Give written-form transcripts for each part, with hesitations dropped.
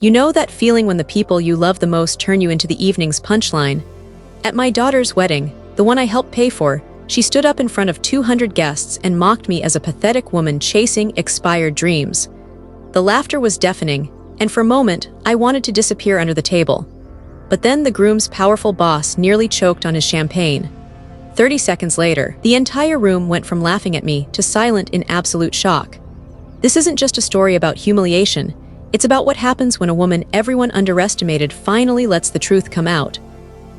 You know that feeling when the people you love the most turn you into the evening's punchline? At my daughter's wedding, the one I helped pay for, she stood up in front of 200 guests and mocked me as a pathetic woman chasing expired dreams. The laughter was deafening, and for a moment, I wanted to disappear under the table. But then the groom's powerful boss nearly choked on his champagne. 30 seconds later, the entire room went from laughing at me to silent in absolute shock. This isn't just a story about humiliation. It's about what happens when a woman everyone underestimated finally lets the truth come out.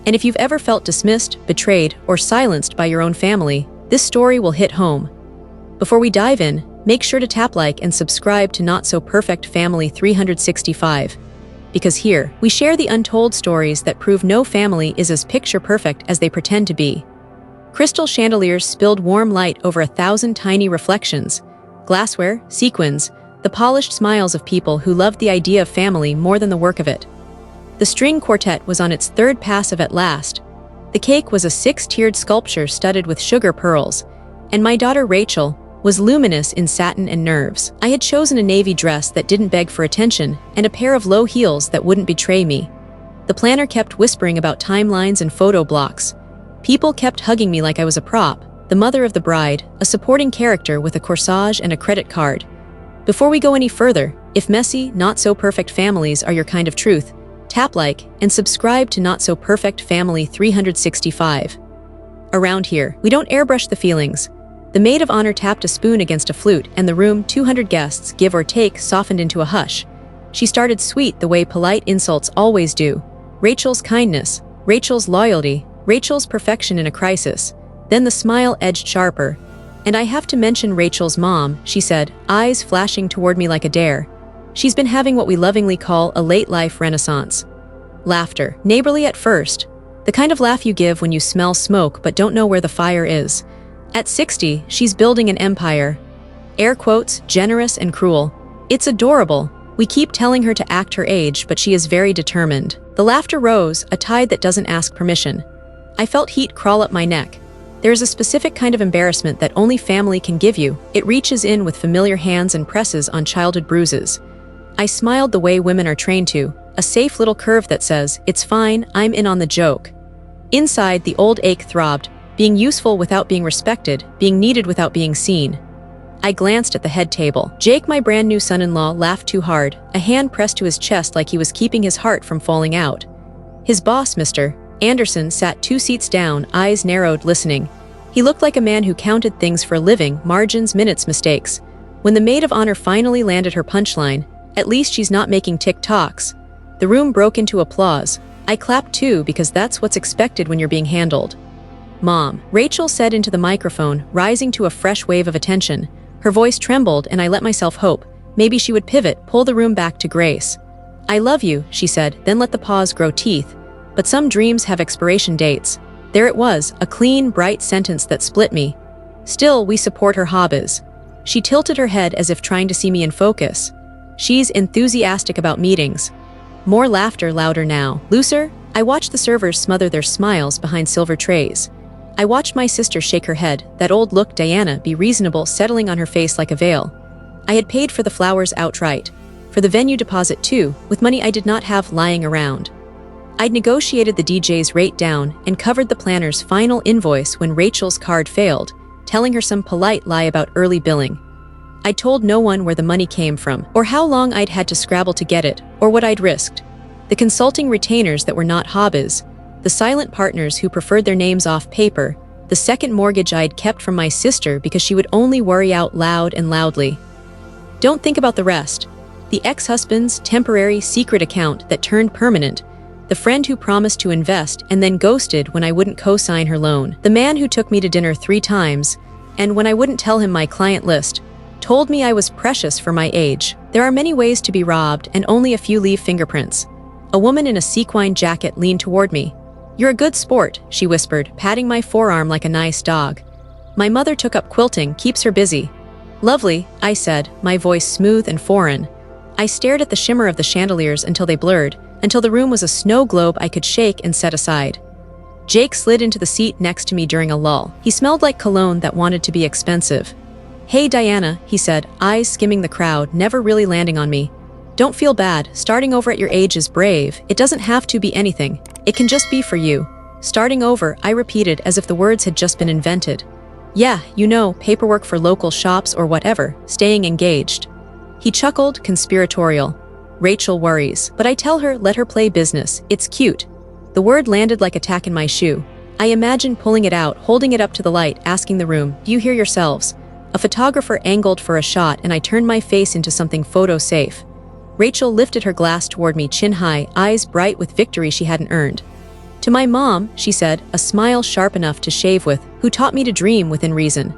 And if you've ever felt dismissed, betrayed, or silenced by your own family, this story will hit home. Before we dive in, make sure to tap like and subscribe to Not So Perfect Family 365. Because here, we share the untold stories that prove no family is as picture-perfect as they pretend to be. Crystal chandeliers spilled warm light over 1,000 tiny reflections. Glassware, sequins, the polished smiles of people who loved the idea of family more than the work of it. The string quartet was on its third passive at last. The cake was a 6-tiered sculpture studded with sugar pearls, and my daughter Rachel was luminous in satin and nerves. I had chosen a navy dress that didn't beg for attention and a pair of low heels that wouldn't betray me. The planner kept whispering about timelines and photo blocks. People kept hugging me like I was a prop, the mother of the bride, a supporting character with a corsage and a credit card. Before we go any further, if messy, not-so-perfect families are your kind of truth, tap like and subscribe to Not So Perfect Family 365. Around here, we don't airbrush the feelings. The maid of honor tapped a spoon against a flute, and the room, 200 guests, give or take, softened into a hush. She started sweet the way polite insults always do. Rachel's kindness, Rachel's loyalty, Rachel's perfection in a crisis. Then the smile edged sharper. "And I have to mention Rachel's mom," she said, eyes flashing toward me like a dare. "She's been having what we lovingly call a late-life renaissance." Laughter, neighborly at first. The kind of laugh you give when you smell smoke but don't know where the fire is. At 60, she's building an empire. Air quotes, generous and cruel. It's adorable. We keep telling her to act her age, but she is very determined. The laughter rose, a tide that doesn't ask permission. I felt heat crawl up my neck. There is a specific kind of embarrassment that only family can give you. It reaches in with familiar hands and presses on childhood bruises. I smiled the way women are trained to, a safe little curve that says, "It's fine, I'm in on the joke." Inside, the old ache throbbed, being useful without being respected, being needed without being seen. I glanced at the head table. Jake, my brand new son-in-law, laughed too hard, a hand pressed to his chest like he was keeping his heart from falling out. His boss, Mr. Anderson, sat 2 seats down, eyes narrowed, listening. He looked like a man who counted things for a living, margins, minutes, mistakes. When the maid of honor finally landed her punchline, "At least she's not making TikToks," the room broke into applause. I clapped too, because that's what's expected when you're being handled. "Mom," Rachel said into the microphone, rising to a fresh wave of attention. Her voice trembled, and I let myself hope. Maybe she would pivot, pull the room back to grace. "I love you," she said, then let the pause grow teeth. "But some dreams have expiration dates." There it was, a clean, bright sentence that split me. "Still, we support her hobbies." She tilted her head as if trying to see me in focus. "She's enthusiastic about meetings." More laughter, louder now. "Looser?" I watched the servers smother their smiles behind silver trays. I watched my sister shake her head, that old look Diana be reasonable settling on her face like a veil. I had paid for the flowers outright. For the venue deposit too, with money I did not have lying around. I'd negotiated the DJ's rate down and covered the planner's final invoice when Rachel's card failed, telling her some polite lie about early billing. I told no one where the money came from, or how long I'd had to scrabble to get it, or what I'd risked. The consulting retainers that were not hobbies, the silent partners who preferred their names off paper, the second mortgage I'd kept from my sister because she would only worry out loud and loudly. Don't think about the rest. The ex-husband's temporary secret account that turned permanent, the friend who promised to invest and then ghosted when I wouldn't co-sign her loan, the man who took me to dinner 3 times, and when I wouldn't tell him my client list, told me I was precious for my age. There are many ways to be robbed, and only a few leave fingerprints. A woman in a sequin jacket leaned toward me. "You're a good sport," she whispered, patting my forearm like a nice dog. "My mother took up quilting, keeps her busy." "Lovely," I said, my voice smooth and foreign. I stared at the shimmer of the chandeliers until they blurred, until the room was a snow globe I could shake and set aside. Jake slid into the seat next to me during a lull. He smelled like cologne that wanted to be expensive. "Hey Diana," he said, eyes skimming the crowd, never really landing on me. Don't feel bad, starting over at your age is brave. It doesn't have to be anything. It can just be for you. Starting over, I repeated as if the words had just been invented. Yeah, you know, paperwork for local shops or whatever, staying engaged. He chuckled, conspiratorial. Rachel worries, but I tell her, let her play business, it's cute. The word landed like a tack in my shoe. I imagine pulling it out, holding it up to the light, asking the room, do you hear yourselves? A photographer angled for a shot and I turned my face into something photo-safe. Rachel lifted her glass toward me chin high, eyes bright with victory she hadn't earned. To my mom, she said, a smile sharp enough to shave with, who taught me to dream within reason.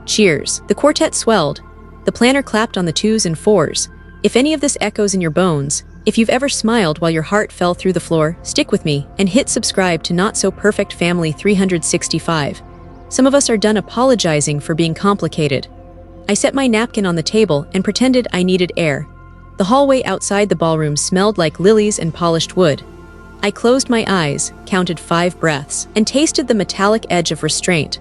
Cheers. The quartet swelled. The planner clapped on the 2s and 4s. If any of this echoes in your bones, if you've ever smiled while your heart fell through the floor, stick with me and hit subscribe to Not So Perfect Family 365. Some of us are done apologizing for being complicated. I set my napkin on the table and pretended I needed air. The hallway outside the ballroom smelled like lilies and polished wood. I closed my eyes, counted 5 breaths, and tasted the metallic edge of restraint.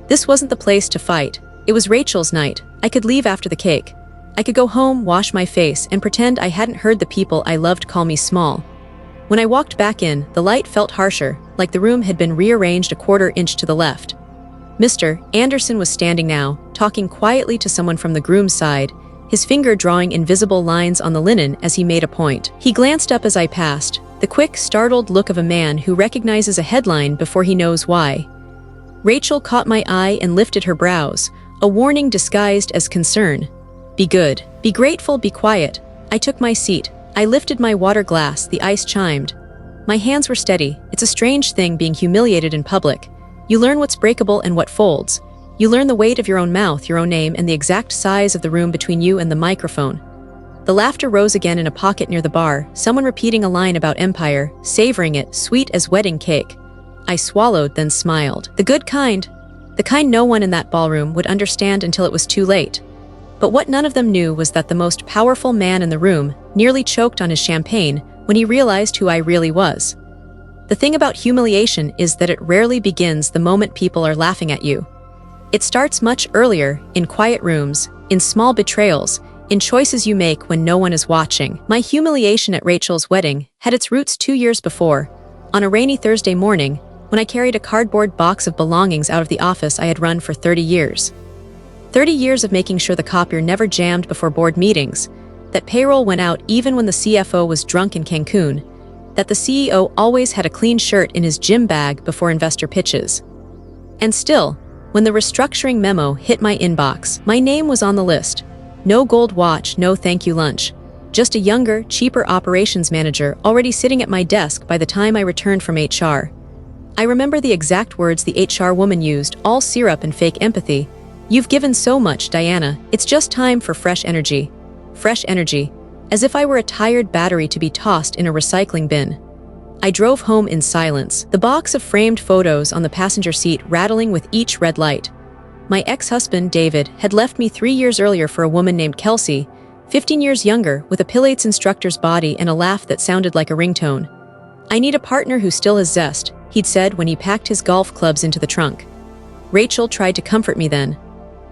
This wasn't the place to fight. It was Rachel's night. I could leave after the cake. I could go home, wash my face, and pretend I hadn't heard the people I loved call me small. When I walked back in, the light felt harsher, like the room had been rearranged a quarter inch to the left. Mr. Anderson was standing now, talking quietly to someone from the groom's side, his finger drawing invisible lines on the linen as he made a point. He glanced up as I passed, the quick, startled look of a man who recognizes a headline before he knows why. Rachel caught my eye and lifted her brows, a warning disguised as concern. Be good. Be grateful, be quiet. I took my seat. I lifted my water glass, the ice chimed. My hands were steady. It's a strange thing being humiliated in public. You learn what's breakable and what folds. You learn the weight of your own mouth, your own name, and the exact size of the room between you and the microphone. The laughter rose again in a pocket near the bar, someone repeating a line about empire, savoring it, sweet as wedding cake. I swallowed, then smiled. The good kind. The kind no one in that ballroom would understand until it was too late. But what none of them knew was that the most powerful man in the room nearly choked on his champagne when he realized who I really was. The thing about humiliation is that it rarely begins the moment people are laughing at you. It starts much earlier, in quiet rooms, in small betrayals, in choices you make when no one is watching. My humiliation at Rachel's wedding had its roots 2 years before, on a rainy Thursday morning, when I carried a cardboard box of belongings out of the office I had run for 30 years. 30 years of making sure the copier never jammed before board meetings, that payroll went out even when the CFO was drunk in Cancun, that the CEO always had a clean shirt in his gym bag before investor pitches. And still, when the restructuring memo hit my inbox, my name was on the list. No gold watch, no thank you lunch. Just a younger, cheaper operations manager already sitting at my desk by the time I returned from HR. I remember the exact words the HR woman used, all syrup and fake empathy. You've given so much, Diana. It's just time for fresh energy. Fresh energy. As if I were a tired battery to be tossed in a recycling bin. I drove home in silence, the box of framed photos on the passenger seat rattling with each red light. My ex-husband, David, had left me 3 years earlier for a woman named Kelsey, 15 years younger, with a Pilates instructor's body and a laugh that sounded like a ringtone. I need a partner who still has zest, he'd said when he packed his golf clubs into the trunk. Rachel tried to comfort me then.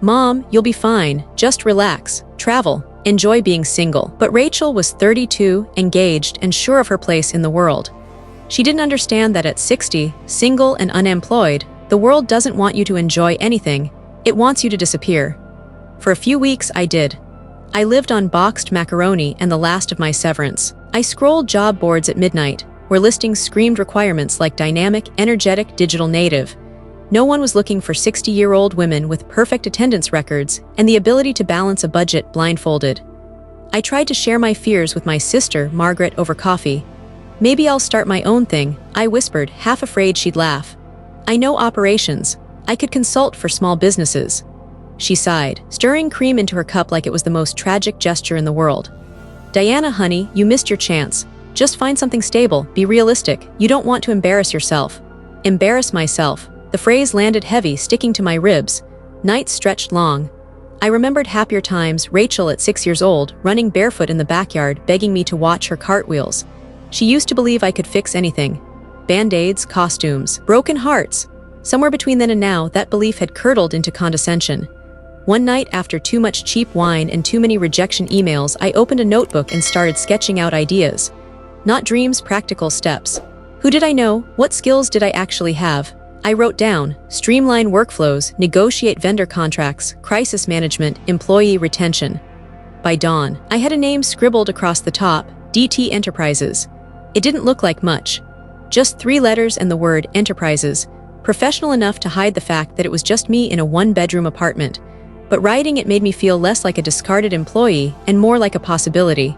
Mom, you'll be fine, just relax, travel, enjoy being single. But Rachel was 32, engaged, and sure of her place in the world. She didn't understand that at 60, single and unemployed, the world doesn't want you to enjoy anything, it wants you to disappear. For a few weeks, I did. I lived on boxed macaroni and the last of my severance. I scrolled job boards at midnight, where listings screamed requirements like dynamic, energetic, digital native. No one was looking for 60-year-old women with perfect attendance records and the ability to balance a budget blindfolded. I tried to share my fears with my sister, Margaret, over coffee. Maybe I'll start my own thing, I whispered, half afraid she'd laugh. I know operations. I could consult for small businesses. She sighed, stirring cream into her cup like it was the most tragic gesture in the world. Diana, honey, you missed your chance. Just find something stable, be realistic. You don't want to embarrass yourself. Embarrass myself. The phrase landed heavy, sticking to my ribs. Nights stretched long. I remembered happier times, Rachel at 6 years old, running barefoot in the backyard, begging me to watch her cartwheels. She used to believe I could fix anything. Band-aids, costumes, broken hearts. Somewhere between then and now, that belief had curdled into condescension. One night, after too much cheap wine and too many rejection emails, I opened a notebook and started sketching out ideas. Not dreams, practical steps. Who did I know? What skills did I actually have? I wrote down: streamline workflows, negotiate vendor contracts, crisis management, employee retention. By dawn, I had a name scribbled across the top: DT Enterprises. It didn't look like much. Just 3 letters and the word Enterprises, professional enough to hide the fact that it was just me in a 1-bedroom apartment. But writing it made me feel less like a discarded employee and more like a possibility.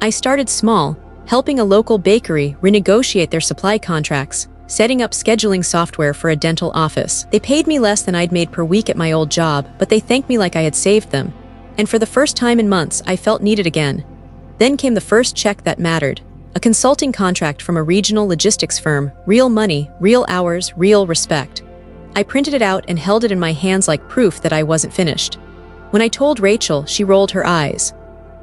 I started small, helping a local bakery renegotiate their supply contracts, setting up scheduling software for a dental office. They paid me less than I'd made per week at my old job, but they thanked me like I had saved them. And for the first time in months, I felt needed again. Then came the first check that mattered. A consulting contract from a regional logistics firm, real money, real hours, real respect. I printed it out and held it in my hands like proof that I wasn't finished. When I told Rachel, she rolled her eyes.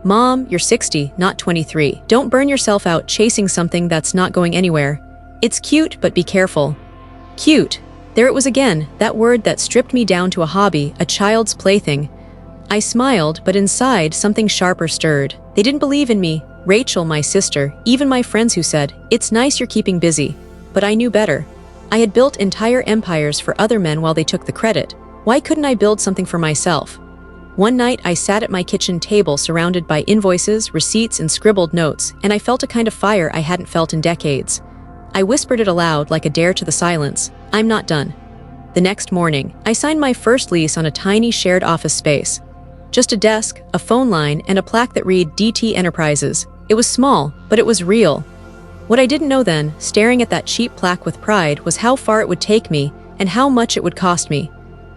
"Mom, you're 60, not 23. Don't burn yourself out chasing something that's not going anywhere. It's cute, but be careful." Cute. There it was again, that word that stripped me down to a hobby, a child's plaything. I smiled, but inside something sharper stirred. They didn't believe in me. Rachel, my sister, even my friends who said, "It's nice you're keeping busy." But I knew better. I had built entire empires for other men while they took the credit. Why couldn't I build something for myself? One night, I sat at my kitchen table surrounded by invoices, receipts, and scribbled notes, and I felt a kind of fire I hadn't felt in decades. I whispered it aloud like a dare to the silence: "I'm not done." The next morning, I signed my first lease on a tiny shared office space. Just a desk, a phone line, and a plaque that read DT Enterprises. It was small, but it was real. What I didn't know then, staring at that cheap plaque with pride, was how far it would take me and how much it would cost me.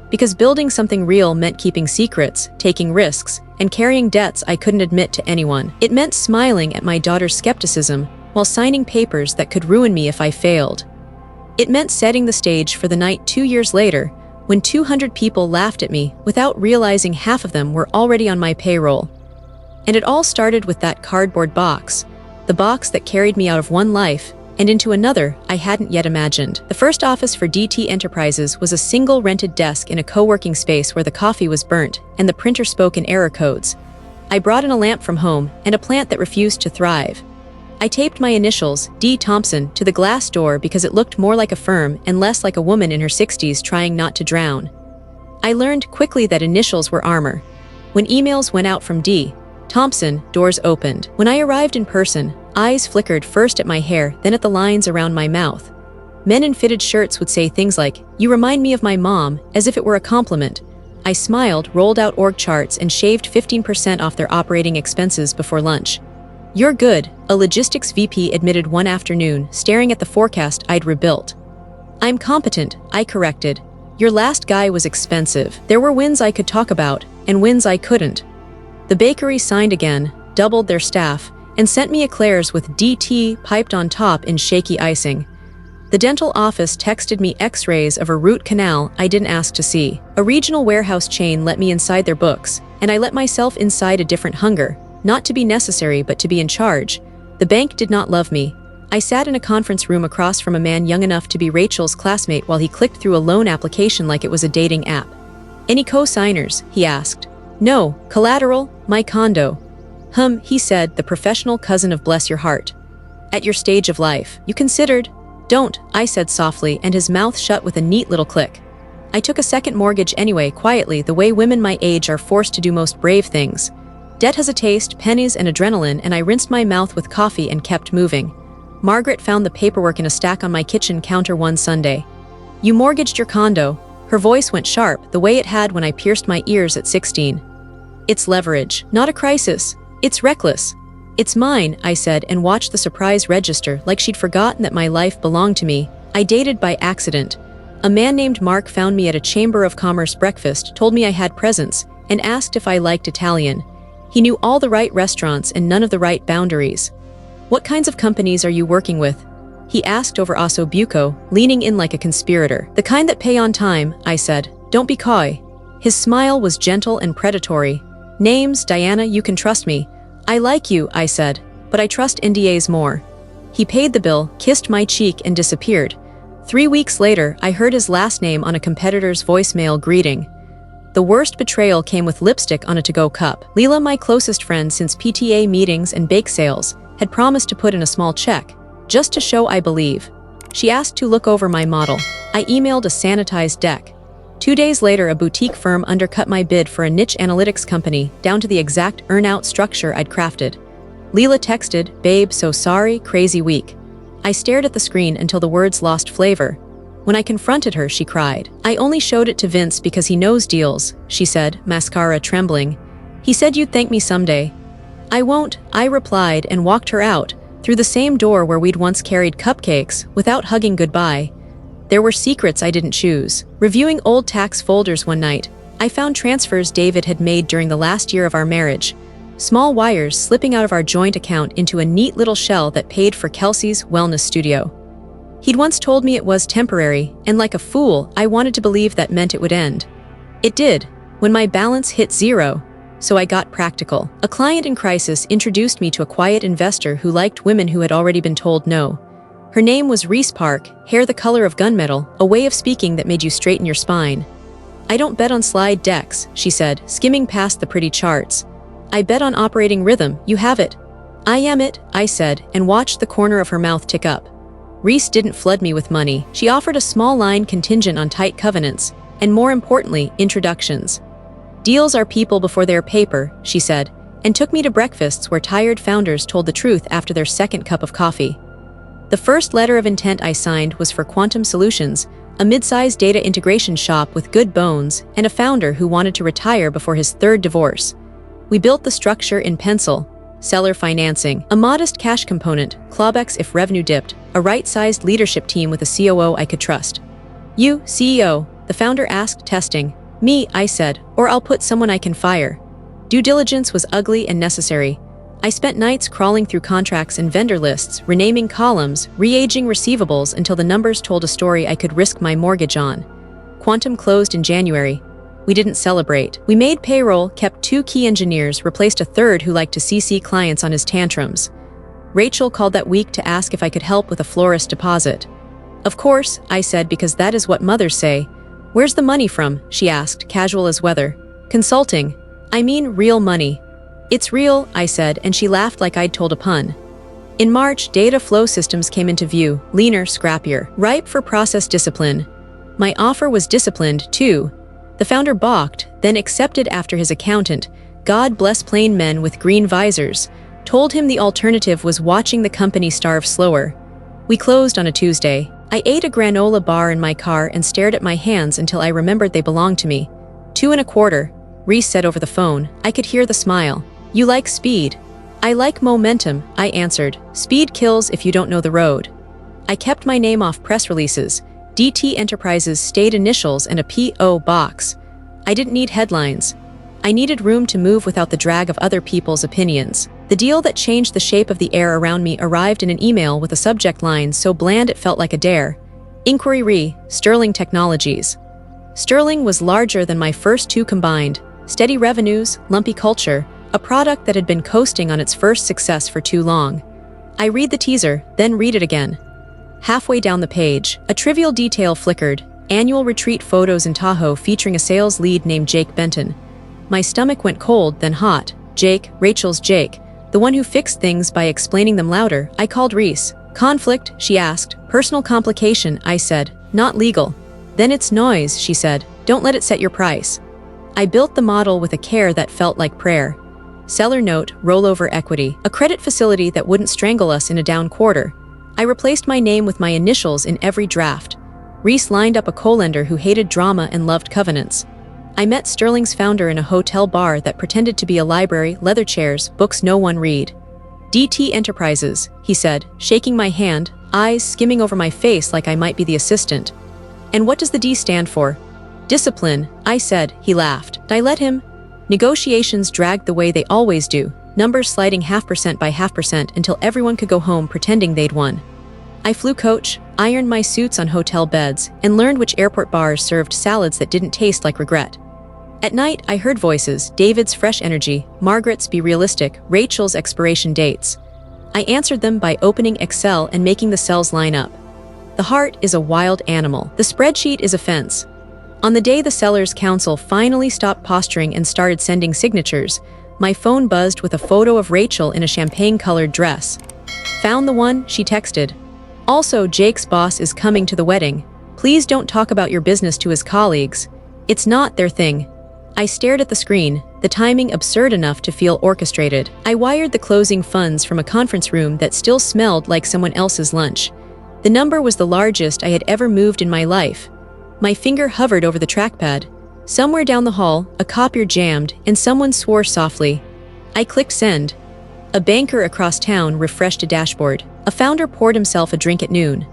Because building something real meant keeping secrets, taking risks, and carrying debts I couldn't admit to anyone. It meant smiling at my daughter's skepticism while signing papers that could ruin me if I failed. It meant setting the stage for the night 2 years later, when 200 people laughed at me without realizing half of them were already on my payroll. And it all started with that cardboard box, the box that carried me out of one life and into another I hadn't yet imagined. The first office for DT Enterprises was a single rented desk in a co-working space where the coffee was burnt and the printer spoke in error codes. I brought in a lamp from home and a plant that refused to thrive. I taped my initials, D. Thompson, to the glass door because it looked more like a firm and less like a woman in her 60s trying not to drown. I learned quickly that initials were armor. When emails went out from D. Thompson, doors opened. When I arrived in person, eyes flickered first at my hair, then at the lines around my mouth. Men in fitted shirts would say things like, "You remind me of my mom," as if it were a compliment. I smiled, rolled out org charts, and shaved 15% off their operating expenses before lunch. "You're good," a logistics VP admitted one afternoon, staring at the forecast I'd rebuilt. "I'm competent," I corrected. "Your last guy was expensive." There were wins I could talk about, and wins I couldn't. The bakery signed again, doubled their staff, and sent me eclairs with DT piped on top in shaky icing. The dental office texted me x-rays of a root canal I didn't ask to see. A regional warehouse chain let me inside their books, and I let myself inside a different hunger, not to be necessary but to be in charge. The bank did not love me. I sat in a conference room across from a man young enough to be Rachel's classmate while he clicked through a loan application like it was a dating app. "Any co-signers?" he asked. "No, collateral, my condo." He said, the professional cousin of bless your heart. "At your stage of life, you considered?" "Don't," I said softly, and his mouth shut with a neat little click. I took a second mortgage anyway, quietly, the way women my age are forced to do most brave things. Debt has a taste, pennies and adrenaline, and I rinsed my mouth with coffee and kept moving. Margaret found the paperwork in a stack on my kitchen counter one Sunday. "You mortgaged your condo." Her voice went sharp, the way it had when I pierced my ears at 16. "It's leverage, not a crisis. It's reckless." "It's mine," I said, and watched the surprise register like she'd forgotten that my life belonged to me. I dated by accident. A man named Mark found me at a Chamber of Commerce breakfast, told me I had presence, and asked if I liked Italian. He knew all the right restaurants and none of the right boundaries. "What kinds of companies are you working with?" he asked over osso buco, leaning in like a conspirator. "The kind that pay on time," I said. "Don't be coy." His smile was gentle and predatory. "Names, Diana, you can trust me." "I like you," I said, "but I trust NDAs more." He paid the bill, kissed my cheek, and disappeared. 3 weeks later, I heard his last name on a competitor's voicemail greeting. The worst betrayal came with lipstick on a to-go cup. Leela, my closest friend since PTA meetings and bake sales, had promised to put in a small check, just to show I believe. She asked to look over my model. I emailed a sanitized deck. 2 days later, a boutique firm undercut my bid for a niche analytics company down to the exact earn-out structure I'd crafted. Leela texted, "Babe, so sorry, crazy week." I stared at the screen until the words lost flavor. When I confronted her, she cried. "I only showed it to Vince because he knows deals," she said, mascara trembling. "He said you'd thank me someday." "I won't," I replied and walked her out, through the same door where we'd once carried cupcakes, without hugging goodbye. There were secrets I didn't choose. Reviewing old tax folders one night, I found transfers David had made during the last year of our marriage. Small wires slipping out of our joint account into a neat little shell that paid for Kelsey's wellness studio. He'd once told me it was temporary, and like a fool, I wanted to believe that meant it would end. It did, when my balance hit zero, so I got practical. A client in crisis introduced me to a quiet investor who liked women who had already been told no. Her name was Reese Park, hair the color of gunmetal, a way of speaking that made you straighten your spine. "I don't bet on slide decks," she said, skimming past the pretty charts. "I bet on operating rhythm, you have it." "I am it," I said, and watched the corner of her mouth tick up. Reese didn't flood me with money. She offered a small line contingent on tight covenants, and more importantly, introductions. "Deals are people before they're paper," she said, and took me to breakfasts where tired founders told the truth after their second cup of coffee. The first letter of intent I signed was for Quantum Solutions, a mid-sized data integration shop with good bones and a founder who wanted to retire before his third divorce. We built the structure in pencil. Seller financing, a modest cash component, clawbacks if revenue dipped, a right-sized leadership team with a COO I could trust. "You, CEO?" the founder asked, testing. "Me," I said, "or I'll put someone I can fire." Due diligence was ugly and necessary. I spent nights crawling through contracts and vendor lists, renaming columns, re-aging receivables until the numbers told a story I could risk my mortgage on. Quantum closed in January. We didn't celebrate. We made payroll, kept 2 key engineers, replaced a third who liked to CC clients on his tantrums. Rachel called that week to ask if I could help with a florist deposit. "Of course," I said, because that is what mothers say. "Where's the money from?" she asked, casual as weather. "Consulting. I mean real money." "It's real," I said, and she laughed like I'd told a pun. In March, data flow systems came into view, leaner, scrappier, ripe for process discipline. My offer was disciplined, too. The founder balked, then accepted after his accountant, God bless plain men with green visors, told him the alternative was watching the company starve slower. We closed on a Tuesday. I ate a granola bar in my car and stared at my hands until I remembered they belonged to me. 2.25, Reese said over the phone. I could hear the smile. "You like speed." "I like momentum," I answered. "Speed kills if you don't know the road." I kept my name off press releases. DT Enterprises stayed initials and a P.O. box. I didn't need headlines. I needed room to move without the drag of other people's opinions. The deal that changed the shape of the air around me arrived in an email with a subject line so bland it felt like a dare. Inquiry re, Sterling Technologies. Sterling was larger than my first 2 combined. Steady revenues, lumpy culture, a product that had been coasting on its first success for too long. I read the teaser, then read it again. Halfway down the page, a trivial detail flickered, annual retreat photos in Tahoe featuring a sales lead named Jake Benton. My stomach went cold, then hot. Jake, Rachel's Jake, the one who fixed things by explaining them louder. I called Reese. "Conflict?" she asked. "Personal complication," I said. "Not legal." "Then it's noise," she said. "Don't let it set your price." I built the model with a care that felt like prayer. Seller note, rollover equity, a credit facility that wouldn't strangle us in a down quarter. I replaced my name with my initials in every draft. Reese lined up a co-lender who hated drama and loved covenants. I met Sterling's founder in a hotel bar that pretended to be a library, leather chairs, books no one read. "DT Enterprises," he said, shaking my hand, eyes skimming over my face like I might be the assistant. "And what does the D stand for?" "Discipline," I said. He laughed. I let him. Negotiations dragged the way they always do, numbers sliding 0.5% by 0.5% until everyone could go home pretending they'd won. I flew coach, ironed my suits on hotel beds, and learned which airport bars served salads that didn't taste like regret. At night, I heard voices, David's fresh energy, Margaret's be realistic, Rachel's expiration dates. I answered them by opening Excel and making the cells line up. The heart is a wild animal. The spreadsheet is a fence. On the day the Sellers Council finally stopped posturing and started sending signatures, my phone buzzed with a photo of Rachel in a champagne-colored dress. "Found the one," she texted. "Also, Jake's boss is coming to the wedding. Please don't talk about your business to his colleagues. It's not their thing." I stared at the screen, the timing absurd enough to feel orchestrated. I wired the closing funds from a conference room that still smelled like someone else's lunch. The number was the largest I had ever moved in my life. My finger hovered over the trackpad. Somewhere down the hall, a copier jammed, and someone swore softly. I clicked send. A banker across town refreshed a dashboard. A founder poured himself a drink at noon.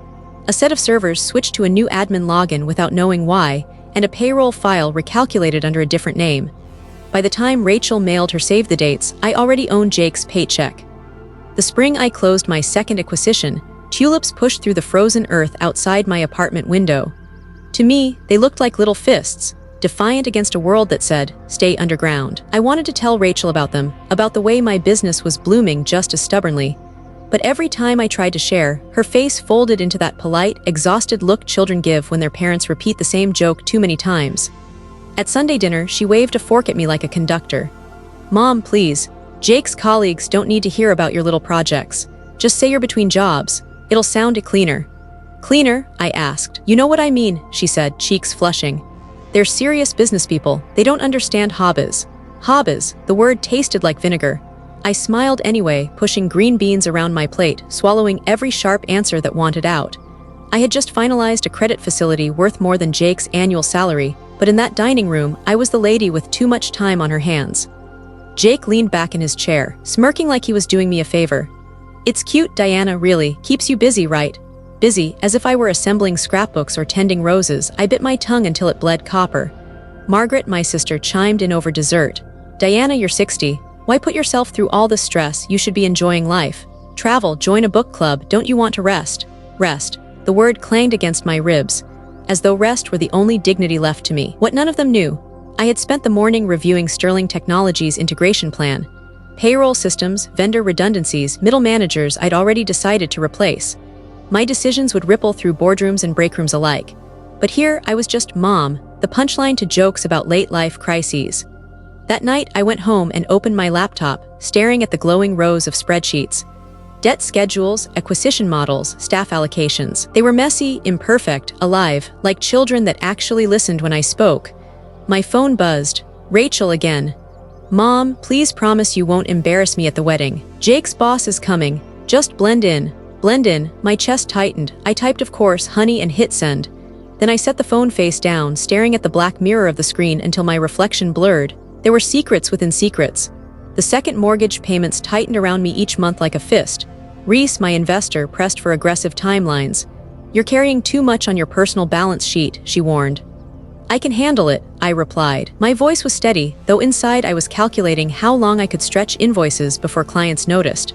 A set of servers switched to a new admin login without knowing why, and a payroll file recalculated under a different name. By the time Rachel mailed her save the dates, I already owned Jake's paycheck. The spring I closed my second acquisition, tulips pushed through the frozen earth outside my apartment window. To me, they looked like little fists, defiant against a world that said, "Stay underground." I wanted to tell Rachel about them, about the way my business was blooming just as stubbornly. But every time I tried to share, her face folded into that polite, exhausted look children give when their parents repeat the same joke too many times. At Sunday dinner, she waved a fork at me like a conductor. "Mom, please. Jake's colleagues don't need to hear about your little projects. Just say you're between jobs. It'll sound cleaner." "Cleaner?" I asked. "You know what I mean," she said, cheeks flushing. "They're serious business people. They don't understand hobbies." Hobbies, the word tasted like vinegar. I smiled anyway, pushing green beans around my plate, swallowing every sharp answer that wanted out. I had just finalized a credit facility worth more than Jake's annual salary, but in that dining room, I was the lady with too much time on her hands. Jake leaned back in his chair, smirking like he was doing me a favor. "It's cute, Diana, really. Keeps you busy, right?" Busy, as if I were assembling scrapbooks or tending roses. I bit my tongue until it bled copper. Margaret, my sister, chimed in over dessert. "Diana, you're 60. Why put yourself through all this stress? You should be enjoying life. Travel, join a book club. Don't you want to rest?" Rest. The word clanged against my ribs, as though rest were the only dignity left to me. What none of them knew. I had spent the morning reviewing Sterling Technologies' integration plan. Payroll systems, vendor redundancies, middle managers I'd already decided to replace. My decisions would ripple through boardrooms and breakrooms alike. But here, I was just mom, the punchline to jokes about late-life crises. That night, I went home and opened my laptop, staring at the glowing rows of spreadsheets. Debt schedules, acquisition models, staff allocations. They were messy, imperfect, alive, like children that actually listened when I spoke. My phone buzzed. Rachel again. "Mom, please promise you won't embarrass me at the wedding. Jake's boss is coming. Just blend in." Blend in. My chest tightened. I typed, of course, honey, and hit send. Then I set the phone face down, staring at the black mirror of the screen until my reflection blurred. There were secrets within secrets. The second mortgage payments tightened around me each month like a fist. Reese, my investor, pressed for aggressive timelines. "You're carrying too much on your personal balance sheet," she warned. "I can handle it," I replied. My voice was steady, though inside I was calculating how long I could stretch invoices before clients noticed.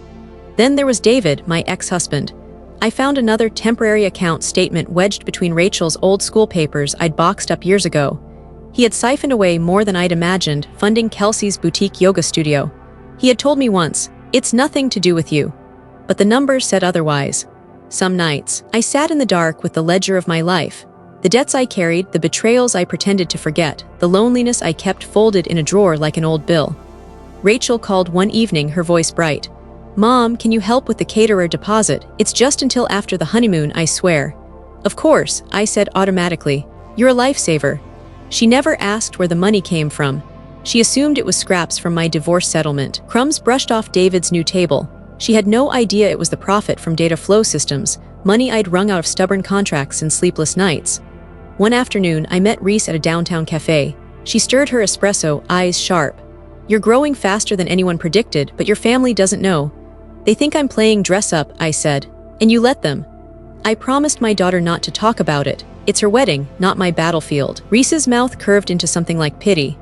Then there was David, my ex-husband. I found another temporary account statement wedged between Rachel's old school papers I'd boxed up years ago. He had siphoned away more than I'd imagined, funding Kelsey's boutique yoga studio. He had told me once, "It's nothing to do with you." But the numbers said otherwise. Some nights, I sat in the dark with the ledger of my life. The debts I carried, the betrayals I pretended to forget, the loneliness I kept folded in a drawer like an old bill. Rachel called one evening, her voice bright. "Mom, can you help with the caterer deposit? It's just until after the honeymoon, I swear." "Of course," I said automatically. "You're a lifesaver." She never asked where the money came from. She assumed it was scraps from my divorce settlement. Crumbs brushed off David's new table. She had no idea it was the profit from data flow systems, money I'd wrung out of stubborn contracts and sleepless nights. One afternoon, I met Reese at a downtown cafe. She stirred her espresso, eyes sharp. "You're growing faster than anyone predicted, but your family doesn't know. They think I'm playing dress-up," I said. "And you let them." I promised my daughter not to talk about it. It's her wedding, not my battlefield. Reese's mouth curved into something like pity.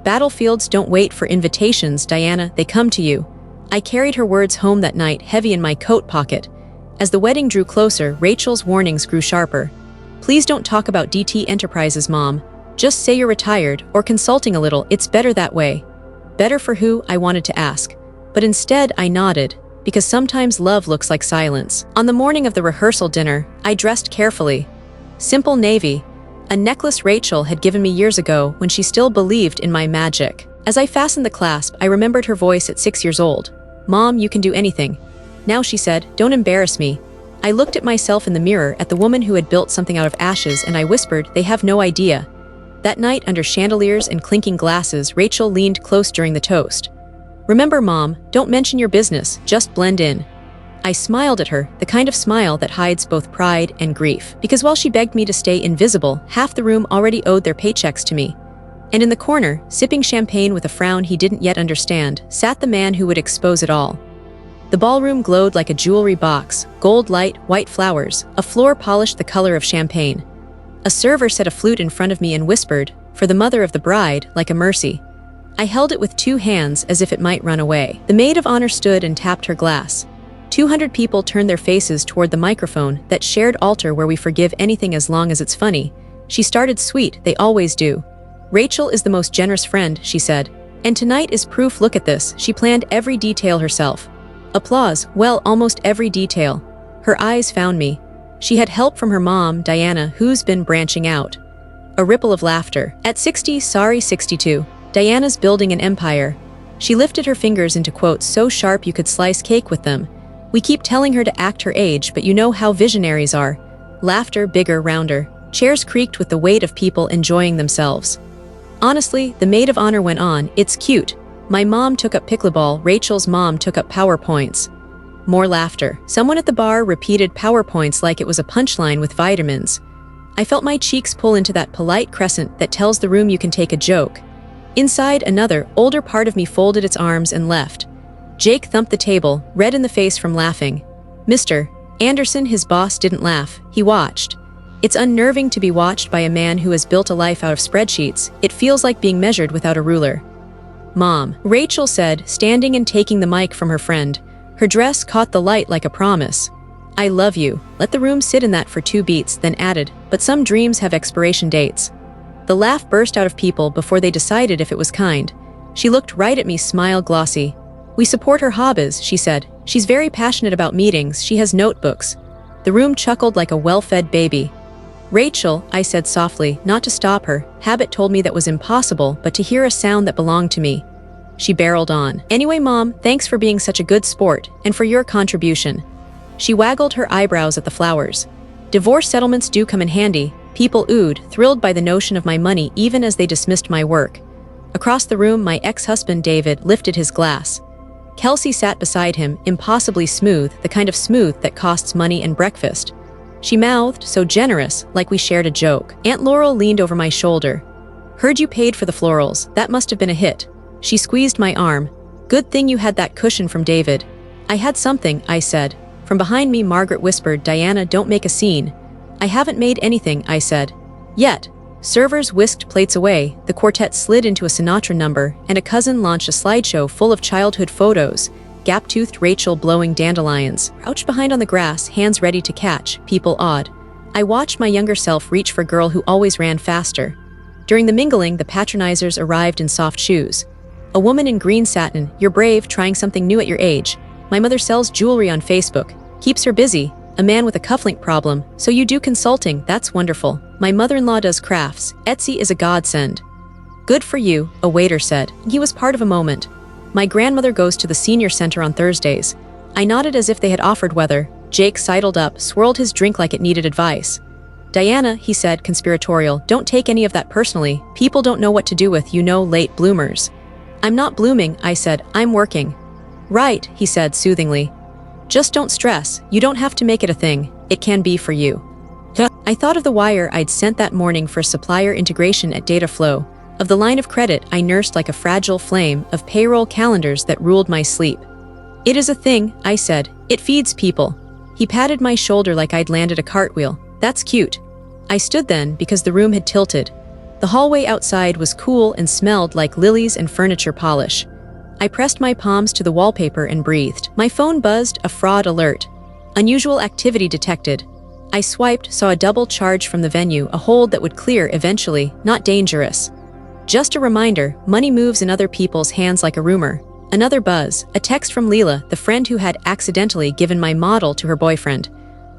"Battlefields don't wait for invitations, Diana, they come to you." I carried her words home that night, heavy in my coat pocket. As the wedding drew closer, Rachel's warnings grew sharper. "Please don't talk about DT Enterprises, Mom. Just say you're retired, or consulting a little, it's better that way." Better for who, I wanted to ask. But instead, I nodded. Because sometimes love looks like silence. On the morning of the rehearsal dinner, I dressed carefully. Simple navy. A necklace Rachel had given me years ago when she still believed in my magic. As I fastened the clasp, I remembered her voice at 6 years old. "Mom, you can do anything." Now she said, "Don't embarrass me." I looked at myself in the mirror at the woman who had built something out of ashes, and I whispered, "They have no idea." That night, under chandeliers and clinking glasses, Rachel leaned close during the toast. "Remember, Mom, don't mention your business, just blend in." I smiled at her, the kind of smile that hides both pride and grief, because while she begged me to stay invisible, half the room already owed their paychecks to me. And in the corner, sipping champagne with a frown he didn't yet understand, sat the man who would expose it all. The ballroom glowed like a jewelry box, gold light, white flowers, a floor polished the color of champagne. A server set a flute in front of me and whispered, "For the mother of the bride, like a mercy." I held it with 2 hands as if it might run away. The maid of honor stood and tapped her glass. 200 people turned their faces toward the microphone, that shared altar where we forgive anything as long as it's funny. She started sweet, they always do. "Rachel is the most generous friend," she said. "And tonight is proof. Look at this, she planned every detail herself." Applause, well, almost every detail. Her eyes found me. She had help from her mom, Diana, who's been branching out. A ripple of laughter. At 60, sorry 62, Diana's building an empire. She lifted her fingers into quotes so sharp you could slice cake with them. We keep telling her to act her age, but you know how visionaries are. Laughter, bigger, rounder. Chairs creaked with the weight of people enjoying themselves. Honestly, the maid of honor went on, "It's cute. My mom took up pickleball, Rachel's mom took up PowerPoints." More laughter. Someone at the bar repeated PowerPoints like it was a punchline with vitamins. I felt my cheeks pull into that polite crescent that tells the room you can take a joke. Inside, another, older part of me folded its arms and left. Jake thumped the table, red in the face from laughing. "Mr. Anderson," his boss, didn't laugh. He watched. It's unnerving to be watched by a man who has built a life out of spreadsheets. It feels like being measured without a ruler. "Mom," Rachel said, standing and taking the mic from her friend. Her dress caught the light like a promise. "I love you." Let the room sit in that for 2 beats, then added, "But some dreams have expiration dates." The laugh burst out of people before they decided if it was kind. She looked right at me, smile glossy. "We support her hobbies," she said. "She's very passionate about meetings, she has notebooks." The room chuckled like a well-fed baby. "Rachel," I said softly, not to stop her. Habit told me that was impossible, but to hear a sound that belonged to me. She barreled on. "Anyway, Mom, thanks for being such a good sport, and for your contribution." She waggled her eyebrows at the flowers. "Divorce settlements do come in handy." People oohed, thrilled by the notion of my money even as they dismissed my work. Across the room, my ex-husband David lifted his glass. Kelsey sat beside him, impossibly smooth, the kind of smooth that costs money and breakfast. She mouthed, so generous, like we shared a joke. Aunt Laurel leaned over my shoulder. "Heard you paid for the florals. That must have been a hit." She squeezed my arm. "Good thing you had that cushion from David." "I had something," I said. From behind me, Margaret whispered, "Diana, don't make a scene." "I haven't made anything," I said. "Yet." Servers whisked plates away, the quartet slid into a Sinatra number, and a cousin launched a slideshow full of childhood photos. Gap-toothed Rachel blowing dandelions, crouched behind on the grass, hands ready to catch, people awed. I watched my younger self reach for a girl who always ran faster. During the mingling, the patronizers arrived in soft shoes. A woman in green satin, "You're brave, trying something new at your age." "My mother sells jewelry on Facebook. Keeps her busy." A man with a cufflink problem, "So you do consulting, that's wonderful." "My mother-in-law does crafts. Etsy is a godsend." "Good for you," a waiter said. He was part of a moment. "My grandmother goes to the senior center on Thursdays." I nodded as if they had offered weather. Jake sidled up, swirled his drink like it needed advice. "Diana," he said, conspiratorial, "don't take any of that personally. People don't know what to do with, late bloomers." "I'm not blooming," I said. "I'm working." "Right," he said soothingly. "Just don't stress. You don't have to make it a thing. It can be for you." I thought of the wire I'd sent that morning for supplier integration at Dataflow, of the line of credit I nursed like a fragile flame, of payroll calendars that ruled my sleep. "It is a thing," I said. "It feeds people." He patted my shoulder like I'd landed a cartwheel. "That's cute." I stood then because the room had tilted. The hallway outside was cool and smelled like lilies and furniture polish. I pressed my palms to the wallpaper and breathed. My phone buzzed, a fraud alert. Unusual activity detected. I swiped, saw a double charge from the venue, a hold that would clear eventually, not dangerous. Just a reminder, money moves in other people's hands like a rumor. Another buzz, a text from Leela, the friend who had accidentally given my model to her boyfriend.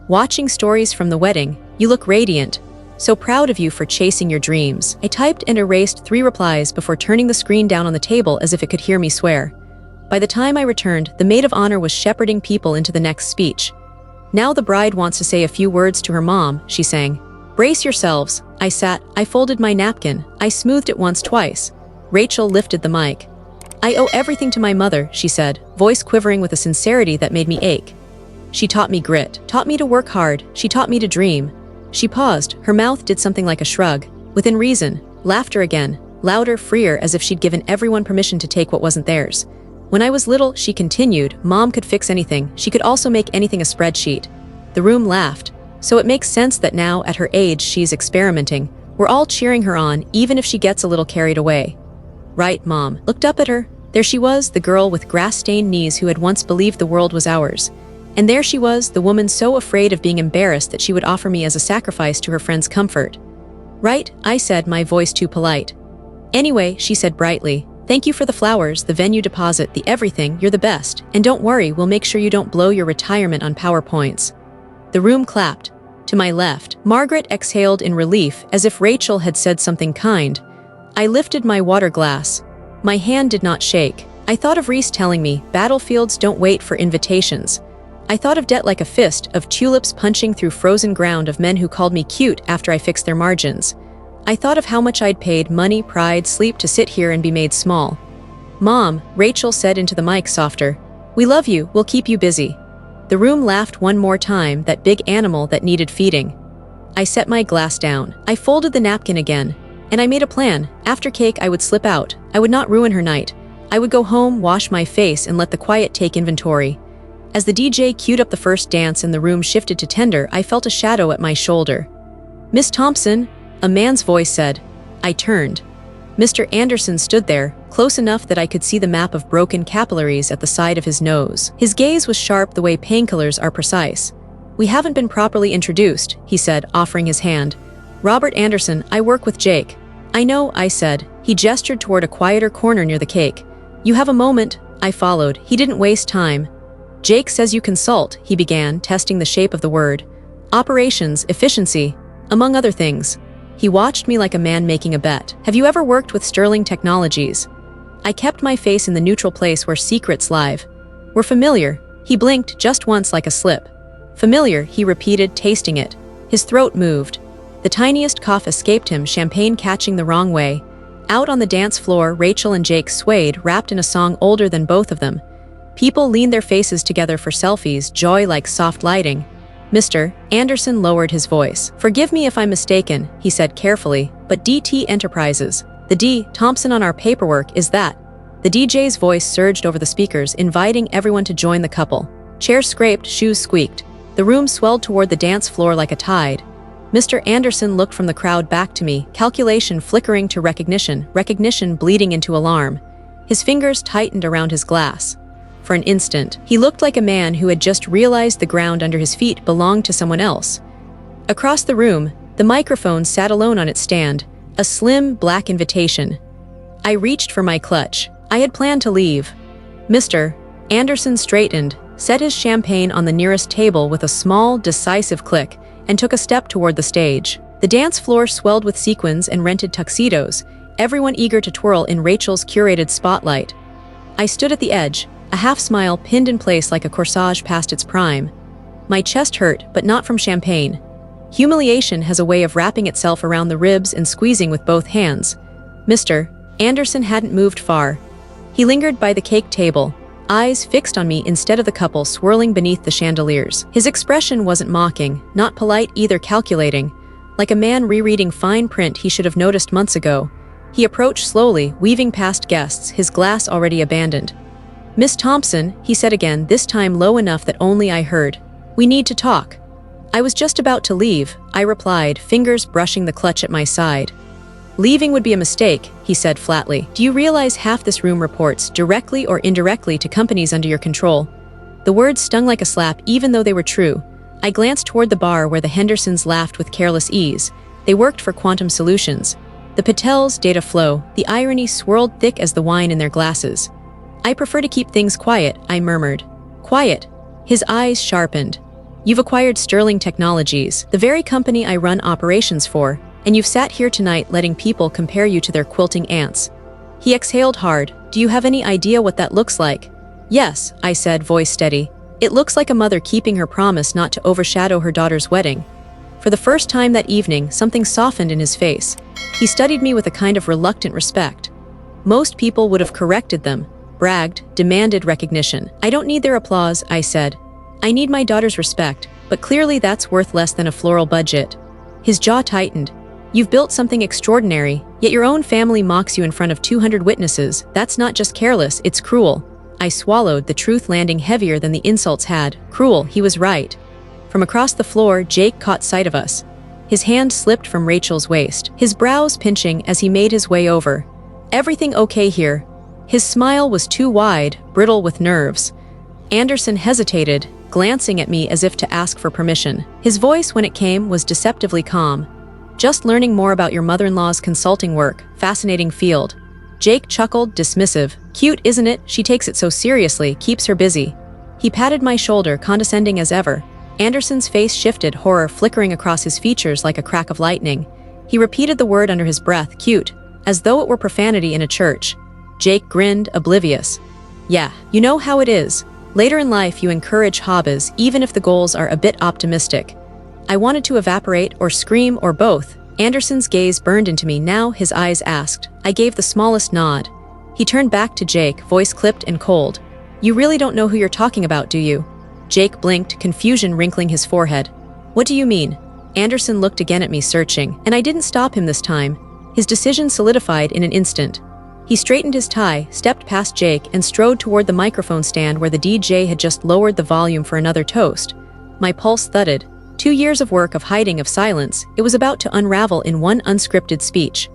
"Watching stories from the wedding, you look radiant." So proud of you for chasing your dreams. I typed and erased 3 replies before turning the screen down on the table as if it could hear me swear. By the time I returned, the maid of honor was shepherding people into the next speech. Now the bride wants to say a few words to her mom, she sang. Brace yourselves. I sat, I folded my napkin, I smoothed it once twice. Rachel lifted the mic. I owe everything to my mother, she said, voice quivering with a sincerity that made me ache. She taught me grit, taught me to work hard, she taught me to dream. She paused, her mouth did something like a shrug. Within reason, laughter again, louder, freer, as if she'd given everyone permission to take what wasn't theirs. When I was little, she continued, Mom could fix anything, she could also make anything a spreadsheet. The room laughed. So it makes sense that now, at her age, she's experimenting. We're all cheering her on, even if she gets a little carried away. Right, Mom. Looked up at her. There she was, the girl with grass-stained knees who had once believed the world was ours. And there she was, the woman so afraid of being embarrassed that she would offer me as a sacrifice to her friend's comfort. Right, I said, my voice too polite. Anyway, she said brightly, thank you for the flowers, the venue deposit, the everything, you're the best. And don't worry, we'll make sure you don't blow your retirement on PowerPoints. The room clapped. To my left, Margaret exhaled in relief, as if Rachel had said something kind. I lifted my water glass. My hand did not shake. I thought of Reese telling me, battlefields don't wait for invitations. I thought of debt like a fist, of tulips punching through frozen ground, of men who called me cute after I fixed their margins. I thought of how much I'd paid, money, pride, sleep, to sit here and be made small. Mom, Rachel said into the mic softer. We love you, we'll keep you busy. The room laughed one more time, that big animal that needed feeding. I set my glass down. I folded the napkin again. And I made a plan. After cake, I would slip out. I would not ruin her night. I would go home, wash my face, and let the quiet take inventory. As the DJ queued up the first dance and the room shifted to tender, I felt a shadow at my shoulder. Miss Thompson, a man's voice said. I turned. Mr. Anderson stood there, close enough that I could see the map of broken capillaries at the side of his nose. His gaze was sharp the way painkillers are precise. We haven't been properly introduced, he said, offering his hand. Robert Anderson, I work with Jake. I know, I said. He gestured toward a quieter corner near the cake. You have a moment, I followed. He didn't waste time. Jake says you consult, he began, testing the shape of the word. Operations, efficiency, among other things. He watched me like a man making a bet. Have you ever worked with Sterling Technologies? I kept my face in the neutral place where secrets live. We're familiar. He blinked just once like a slip. Familiar, he repeated, tasting it. His throat moved. The tiniest cough escaped him, champagne catching the wrong way. Out on the dance floor, Rachel and Jake swayed, wrapped in a song older than both of them. People leaned their faces together for selfies, joy like soft lighting. Mr. Anderson lowered his voice. Forgive me if I'm mistaken, he said carefully, but DT Enterprises. The D, Thompson on our paperwork, is that. The DJ's voice surged over the speakers, inviting everyone to join the couple. Chairs scraped, shoes squeaked. The room swelled toward the dance floor like a tide. Mr. Anderson looked from the crowd back to me, calculation flickering to recognition bleeding into alarm. His fingers tightened around his glass. For an instant, he looked like a man who had just realized the ground under his feet belonged to someone else. Across the room, the microphone sat alone on its stand, a slim, black invitation. I reached for my clutch. I had planned to leave. Mr. Anderson straightened, set his champagne on the nearest table with a small, decisive click, and took a step toward the stage. The dance floor swelled with sequins and rented tuxedos, everyone eager to twirl in Rachel's curated spotlight. I stood at the edge, a half-smile pinned in place like a corsage past its prime. My chest hurt, but not from champagne. Humiliation has a way of wrapping itself around the ribs and squeezing with both hands. Mr. Anderson hadn't moved far. He lingered by the cake table, eyes fixed on me instead of the couple swirling beneath the chandeliers. His expression wasn't mocking, not polite either, calculating. Like a man rereading fine print he should have noticed months ago. He approached slowly, weaving past guests, his glass already abandoned. Miss Thompson, he said again, this time low enough that only I heard. We need to talk. I was just about to leave, I replied, fingers brushing the clutch at my side. Leaving would be a mistake, he said flatly. Do you realize half this room reports, directly or indirectly, to companies under your control? The words stung like a slap even though they were true. I glanced toward the bar where the Hendersons laughed with careless ease. They worked for Quantum Solutions. The Patels, Data Flow, the irony swirled thick as the wine in their glasses. I prefer to keep things quiet, I murmured. Quiet. His eyes sharpened. You've acquired Sterling Technologies, the very company I run operations for, and you've sat here tonight letting people compare you to their quilting ants." He exhaled hard. "Do you have any idea what that looks like?" "Yes," I said, voice steady. "It looks like a mother keeping her promise not to overshadow her daughter's wedding." For the first time that evening, something softened in his face. He studied me with a kind of reluctant respect. Most people would have corrected them, bragged, demanded recognition. "I don't need their applause," I said. "I need my daughter's respect, but clearly that's worth less than a floral budget." His jaw tightened. "You've built something extraordinary, yet your own family mocks you in front of 200 witnesses. That's not just careless, it's cruel." I swallowed, the truth landing heavier than the insults had. Cruel, he was right. From across the floor, Jake caught sight of us. His hand slipped from Rachel's waist, his brows pinching as he made his way over. "Everything okay here?" His smile was too wide, brittle with nerves. Anderson hesitated, glancing at me as if to ask for permission. His voice, when it came, was deceptively calm. "Just learning more about your mother-in-law's consulting work. Fascinating field." Jake chuckled, dismissive. "Cute, isn't it? She takes it so seriously, keeps her busy." He patted my shoulder, condescending as ever. Anderson's face shifted, horror flickering across his features like a crack of lightning. He repeated the word under his breath, "cute," as though it were profanity in a church. Jake grinned, oblivious. "Yeah, you know how it is. Later in life you encourage hobbies, even if the goals are a bit optimistic." I wanted to evaporate or scream or both. Anderson's gaze burned into me, now his eyes asked. I gave the smallest nod. He turned back to Jake, voice clipped and cold. "You really don't know who you're talking about, do you?" Jake blinked, confusion wrinkling his forehead. "What do you mean?" Anderson looked again at me, searching, and I didn't stop him this time. His decision solidified in an instant. He straightened his tie, stepped past Jake, and strode toward the microphone stand where the DJ had just lowered the volume for another toast. My pulse thudded. 2 years of work of hiding, of silence, it was about to unravel in one unscripted speech.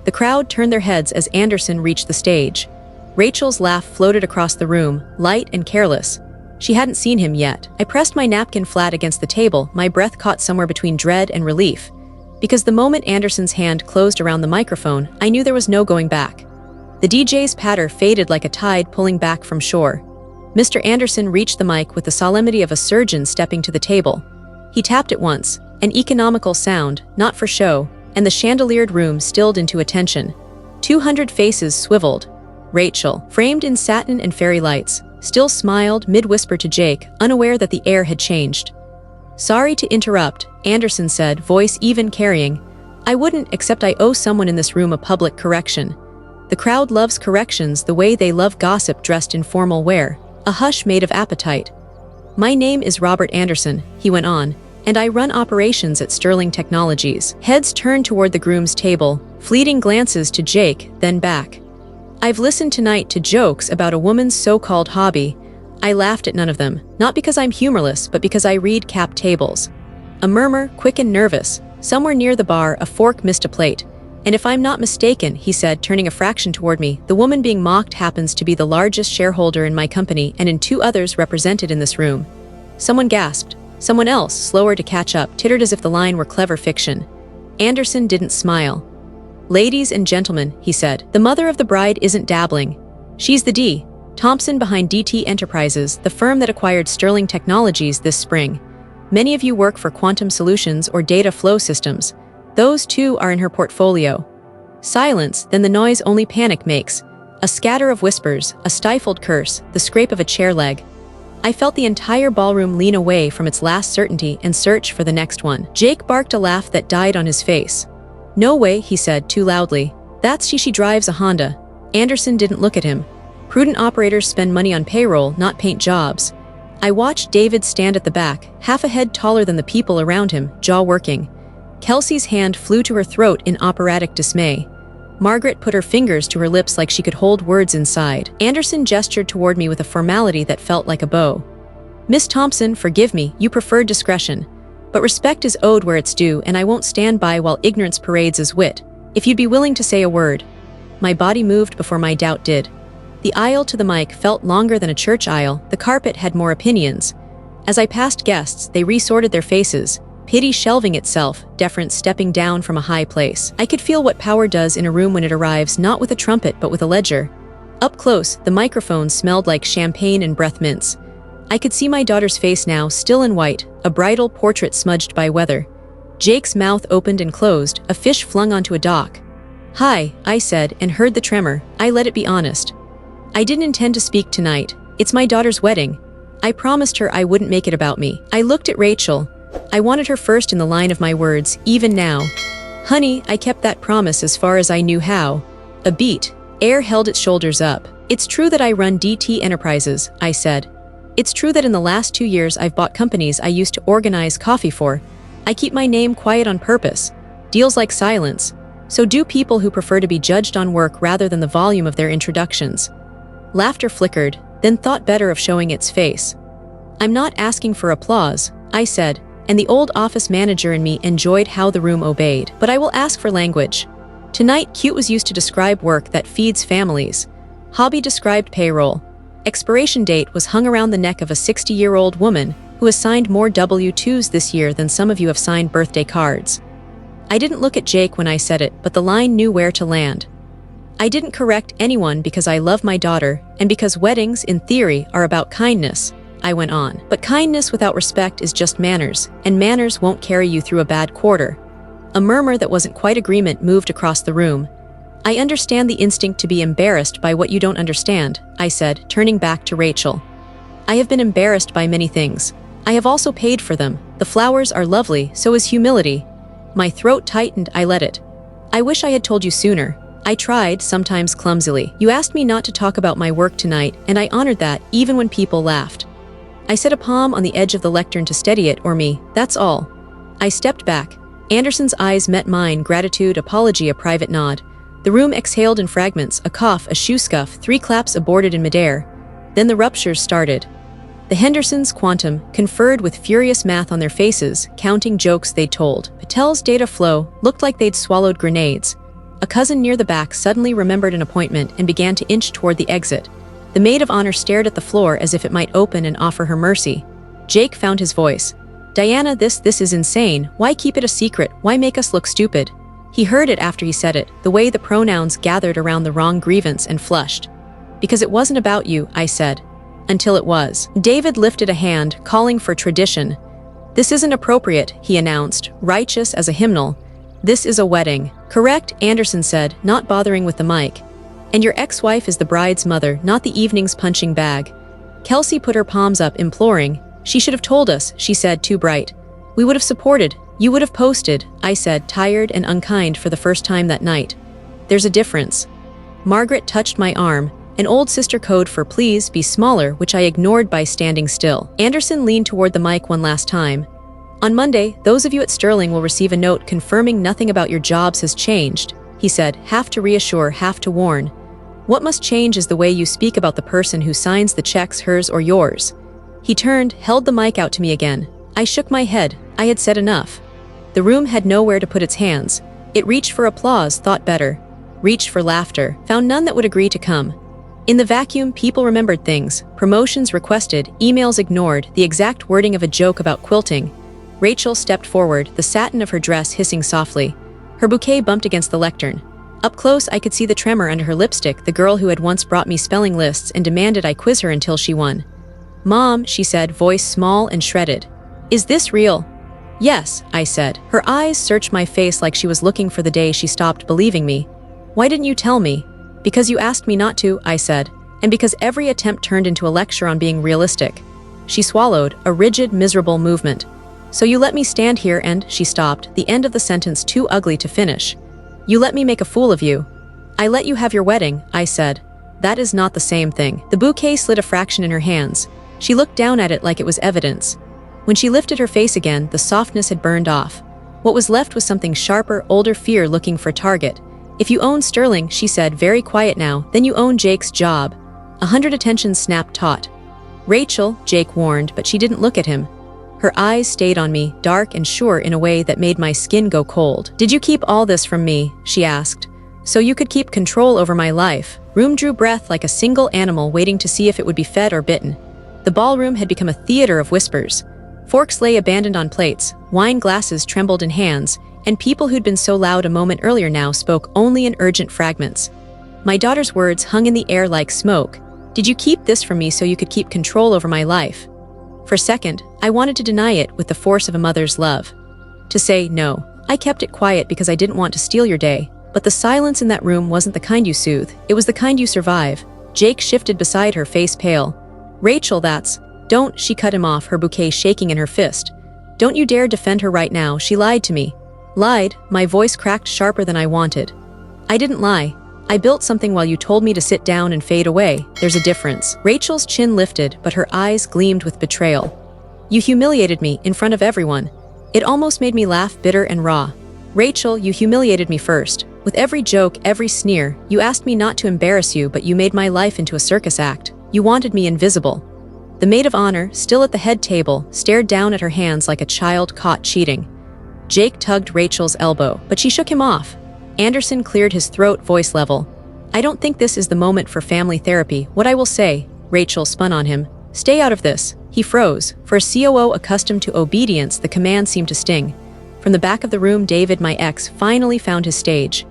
The crowd turned their heads as Anderson reached the stage. Rachel's laugh floated across the room, light and careless. She hadn't seen him yet. I pressed my napkin flat against the table, my breath caught somewhere between dread and relief. Because the moment Anderson's hand closed around the microphone, I knew there was no going back. The DJ's patter faded like a tide pulling back from shore. Mr. Anderson reached the mic with the solemnity of a surgeon stepping to the table. He tapped it once, an economical sound, not for show, and the chandeliered room stilled into attention. 200 faces swiveled. Rachel, framed in satin and fairy lights, still smiled mid-whisper to Jake, unaware that the air had changed. "Sorry to interrupt," Anderson said, voice even carrying. "I wouldn't, except I owe someone in this room a public correction. The crowd loves corrections the way they love gossip dressed in formal wear, a hush made of appetite. My name is Robert Anderson," he went on, "and I run operations at Sterling Technologies." Heads turned toward the groom's table, fleeting glances to Jake, then back. "I've listened tonight to jokes about a woman's so-called hobby. I laughed at none of them, not because I'm humorless, but because I read cap tables." A murmur, quick and nervous. Somewhere near the bar, a fork missed a plate. "And if I'm not mistaken," he said, turning a fraction toward me, "the woman being mocked happens to be the largest shareholder in my company and in 2 others represented in this room." Someone gasped. Someone else, slower to catch up, tittered as if the line were clever fiction. Anderson didn't smile. "Ladies and gentlemen," he said, "the mother of the bride isn't dabbling. She's the D. Thompson behind DT Enterprises, the firm that acquired Sterling Technologies this spring. Many of you work for quantum solutions or data flow systems. Those too are in her portfolio." Silence, then the noise only panic makes. A scatter of whispers, a stifled curse, the scrape of a chair leg. I felt the entire ballroom lean away from its last certainty and search for the next one. Jake barked a laugh that died on his face. "No way," he said too loudly. "That's she drives a Honda." Anderson didn't look at him. Prudent operators spend money on payroll, not paint jobs. I watched David stand at the back, half a head taller than the people around him, jaw working. Kelsey's hand flew to her throat in operatic dismay. Margaret put her fingers to her lips like she could hold words inside. Anderson gestured toward me with a formality that felt like a bow. "Miss Thompson, forgive me, you preferred discretion. But respect is owed where it's due, and I won't stand by while ignorance parades as wit. If you'd be willing to say a word." My body moved before my doubt did. The aisle to the mic felt longer than a church aisle, the carpet had more opinions. As I passed guests, they resorted their faces, pity shelving itself, deference stepping down from a high place. I could feel what power does in a room when it arrives not with a trumpet but with a ledger. Up close, the microphone smelled like champagne and breath mints. I could see my daughter's face now, still in white, a bridal portrait smudged by weather. Jake's mouth opened and closed, a fish flung onto a dock. "Hi," I said, and heard the tremor. I let it be honest. "I didn't intend to speak tonight. It's my daughter's wedding. I promised her I wouldn't make it about me." I looked at Rachel. I wanted her first in the line of my words, even now. "Honey, I kept that promise as far as I knew how." A beat. Air held its shoulders up. "It's true that I run DT Enterprises," I said. "It's true that in the last 2 years I've bought companies I used to organize coffee for. I keep my name quiet on purpose. Deals like silence. So do people who prefer to be judged on work rather than the volume of their introductions." Laughter flickered, then thought better of showing its face. "I'm not asking for applause," I said, and the old office manager in me enjoyed how the room obeyed. "But I will ask for language. Tonight, cute was used to describe work that feeds families. Hobby described payroll. Expiration date was hung around the neck of a 60-year-old woman who has signed more W-2s this year than some of you have signed birthday cards." I didn't look at Jake when I said it, but the line knew where to land. "I didn't correct anyone because I love my daughter, and because weddings, in theory, are about kindness," I went on. "But kindness without respect is just manners, and manners won't carry you through a bad quarter." A murmur that wasn't quite agreement moved across the room. "I understand the instinct to be embarrassed by what you don't understand," I said, turning back to Rachel. "I have been embarrassed by many things. I have also paid for them. The flowers are lovely, so is humility." My throat tightened, I let it. "I wish I had told you sooner. I tried, sometimes clumsily. You asked me not to talk about my work tonight, and I honored that, even when people laughed. I set a palm on the edge of the lectern to steady it, or me, that's all." I stepped back. Anderson's eyes met mine, gratitude, apology, a private nod. The room exhaled in fragments, a cough, a shoe scuff, 3 claps aborted in midair. Then the ruptures started. The Hendersons, Quantum, conferred with furious math on their faces, counting jokes they'd told. Patel's data flow looked like they'd swallowed grenades. A cousin near the back suddenly remembered an appointment and began to inch toward the exit. The maid of honor stared at the floor as if it might open and offer her mercy. Jake found his voice. "Diana, this is insane. Why keep it a secret? Why make us look stupid?" He heard it after he said it, the way the pronouns gathered around the wrong grievance, and flushed. "Because it wasn't about you," I said. "Until it was." David lifted a hand, calling for tradition. "This isn't appropriate," he announced, righteous as a hymnal. "This is a wedding." "Correct," Anderson said, not bothering with the mic. "And your ex-wife is the bride's mother, not the evening's punching bag." Kelsey put her palms up, imploring. "She should have told us," she said, too bright. "We would have supported. You would have posted," I said, tired and unkind for the first time that night. "There's a difference." Margaret touched my arm, an old sister code for "please be smaller," which I ignored by standing still. Anderson leaned toward the mic one last time. "On Monday, those of you at Sterling will receive a note confirming nothing about your jobs has changed," he said, half to reassure, half to warn. "What must change is the way you speak about the person who signs the checks, hers or yours." He turned, held the mic out to me again. I shook my head. I had said enough. The room had nowhere to put its hands. It reached for applause, thought better. Reached for laughter, found none that would agree to come. In the vacuum, people remembered things. Promotions requested, emails ignored, the exact wording of a joke about quilting. Rachel stepped forward, the satin of her dress hissing softly. Her bouquet bumped against the lectern. Up close, I could see the tremor under her lipstick, the girl who had once brought me spelling lists and demanded I quiz her until she won. "Mom," she said, voice small and shredded. "Is this real?" "Yes," I said. Her eyes searched my face like she was looking for the day she stopped believing me. "Why didn't you tell me?" "Because you asked me not to," I said, "and because every attempt turned into a lecture on being realistic." She swallowed, a rigid, miserable movement. "So you let me stand here and," she stopped, the end of the sentence too ugly to finish. "You let me make a fool of you." "I let you have your wedding," I said. "That is not the same thing." The bouquet slid a fraction in her hands. She looked down at it like it was evidence. When she lifted her face again, the softness had burned off. What was left was something sharper, older fear looking for a target. "If you own Sterling," she said, very quiet now, "then you own Jake's job." 100 attentions snapped taut. "Rachel," Jake warned, but she didn't look at him. Her eyes stayed on me, dark and sure in a way that made my skin go cold. "Did you keep all this from me?" she asked. "So you could keep control over my life." Room drew breath like a single animal waiting to see if it would be fed or bitten. The ballroom had become a theater of whispers. Forks lay abandoned on plates, wine glasses trembled in hands, and people who'd been so loud a moment earlier now spoke only in urgent fragments. My daughter's words hung in the air like smoke. "Did you keep this from me so you could keep control over my life?" For a second, I wanted to deny it with the force of a mother's love. To say no. I kept it quiet because I didn't want to steal your day. But the silence in that room wasn't the kind you soothe, it was the kind you survive. Jake shifted beside her, face pale. Rachel, Don't, she cut him off, her bouquet shaking in her fist. Don't you dare defend her right now, she lied to me. Lied, my voice cracked sharper than I wanted. I didn't lie. I built something while you told me to sit down and fade away. There's a difference. Rachel's chin lifted, but her eyes gleamed with betrayal. You humiliated me in front of everyone. It almost made me laugh, bitter and raw. Rachel, you humiliated me first. With every joke, every sneer, you asked me not to embarrass you, but you made my life into a circus act. You wanted me invisible. The maid of honor, still at the head table, stared down at her hands like a child caught cheating. Jake tugged Rachel's elbow, but she shook him off. Anderson cleared his throat, voice level. I don't think this is the moment for family therapy. What I will say, Rachel spun on him. Stay out of this. He froze. For a COO accustomed to obedience, the command seemed to sting. From the back of the room, David, my ex, finally found his stage.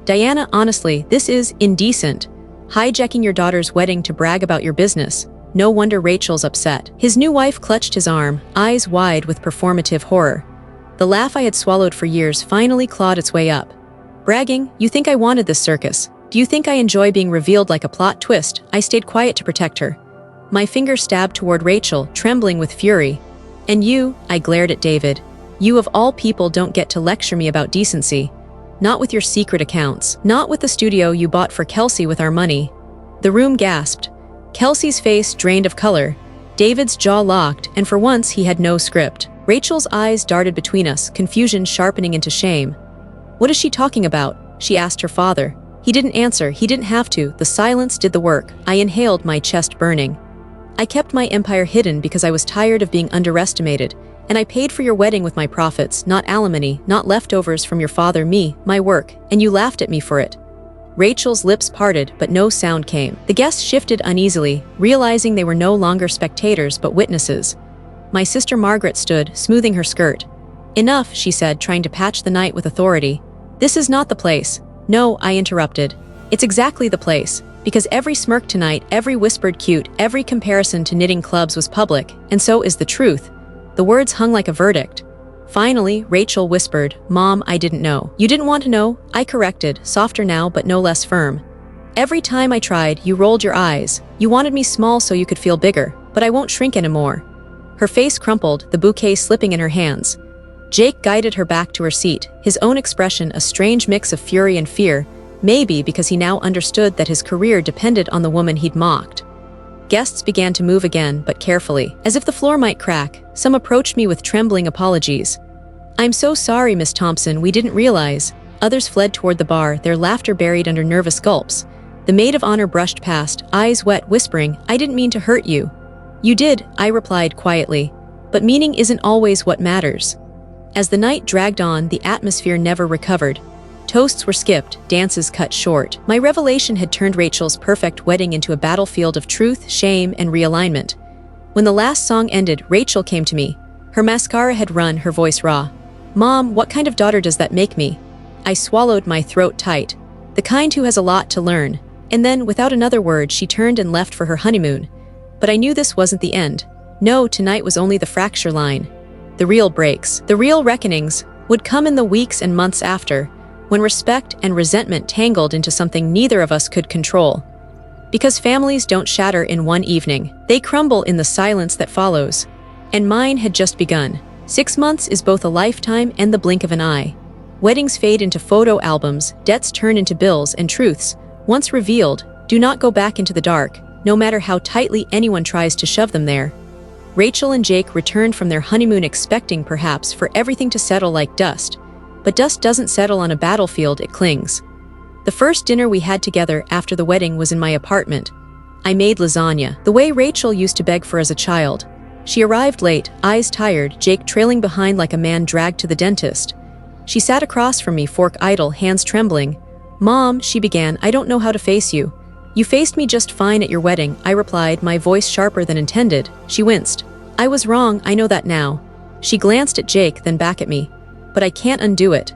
Diana, honestly, this is indecent. Hijacking your daughter's wedding to brag about your business. No wonder Rachel's upset. His new wife clutched his arm, eyes wide with performative horror. The laugh I had swallowed for years finally clawed its way up. Bragging? You think I wanted this circus? Do you think I enjoy being revealed like a plot twist? I stayed quiet to protect her. My finger stabbed toward Rachel, trembling with fury. And you, I glared at David. You of all people don't get to lecture me about decency. Not with your secret accounts. Not with the studio you bought for Kelsey with our money. The room gasped. Kelsey's face drained of color. David's jaw locked, and for once he had no script. Rachel's eyes darted between us, confusion sharpening into shame. What is she talking about? She asked her father. He didn't answer, he didn't have to, the silence did the work. I inhaled, my chest burning. I kept my empire hidden because I was tired of being underestimated, and I paid for your wedding with my profits, not alimony, not leftovers from your father, me, my work, and you laughed at me for it. Rachel's lips parted, but no sound came. The guests shifted uneasily, realizing they were no longer spectators but witnesses. My sister Margaret stood, smoothing her skirt. Enough, she said, trying to patch the night with authority. This is not the place. No, I interrupted. It's exactly the place. Because every smirk tonight, every whispered cute, every comparison to knitting clubs was public, and so is the truth. The words hung like a verdict. Finally, Rachel whispered, Mom, I didn't know. You didn't want to know? I corrected, softer now but no less firm. Every time I tried, you rolled your eyes. You wanted me small so you could feel bigger, but I won't shrink anymore. Her face crumpled, the bouquet slipping in her hands. Jake guided her back to her seat, his own expression a strange mix of fury and fear, maybe because he now understood that his career depended on the woman he'd mocked. Guests began to move again, but carefully, as if the floor might crack. Some approached me with trembling apologies. I'm so sorry, Miss Thompson, we didn't realize. Others fled toward the bar, their laughter buried under nervous gulps. The maid of honor brushed past, eyes wet, whispering, I didn't mean to hurt you. You did, I replied quietly. But meaning isn't always what matters. As the night dragged on, the atmosphere never recovered. Toasts were skipped, dances cut short. My revelation had turned Rachel's perfect wedding into a battlefield of truth, shame, and realignment. When the last song ended, Rachel came to me. Her mascara had run, her voice raw. Mom, what kind of daughter does that make me? I swallowed, my throat tight. The kind who has a lot to learn. And then, without another word, she turned and left for her honeymoon. But I knew this wasn't the end. No, tonight was only the fracture line. The real breaks, the real reckonings, would come in the weeks and months after, when respect and resentment tangled into something neither of us could control. Because families don't shatter in one evening, they crumble in the silence that follows. And mine had just begun. 6 months is both a lifetime and the blink of an eye. Weddings fade into photo albums, debts turn into bills, and truths, once revealed, do not go back into the dark, no matter how tightly anyone tries to shove them there. Rachel and Jake returned from their honeymoon expecting, perhaps, for everything to settle like dust. But dust doesn't settle on a battlefield, it clings. The first dinner we had together after the wedding was in my apartment. I made lasagna, the way Rachel used to beg for as a child. She arrived late, eyes tired, Jake trailing behind like a man dragged to the dentist. She sat across from me, fork idle, hands trembling. Mom, she began, I don't know how to face you. You faced me just fine at your wedding, I replied, my voice sharper than intended. She winced. I was wrong, I know that now. She glanced at Jake, then back at me. But I can't undo it.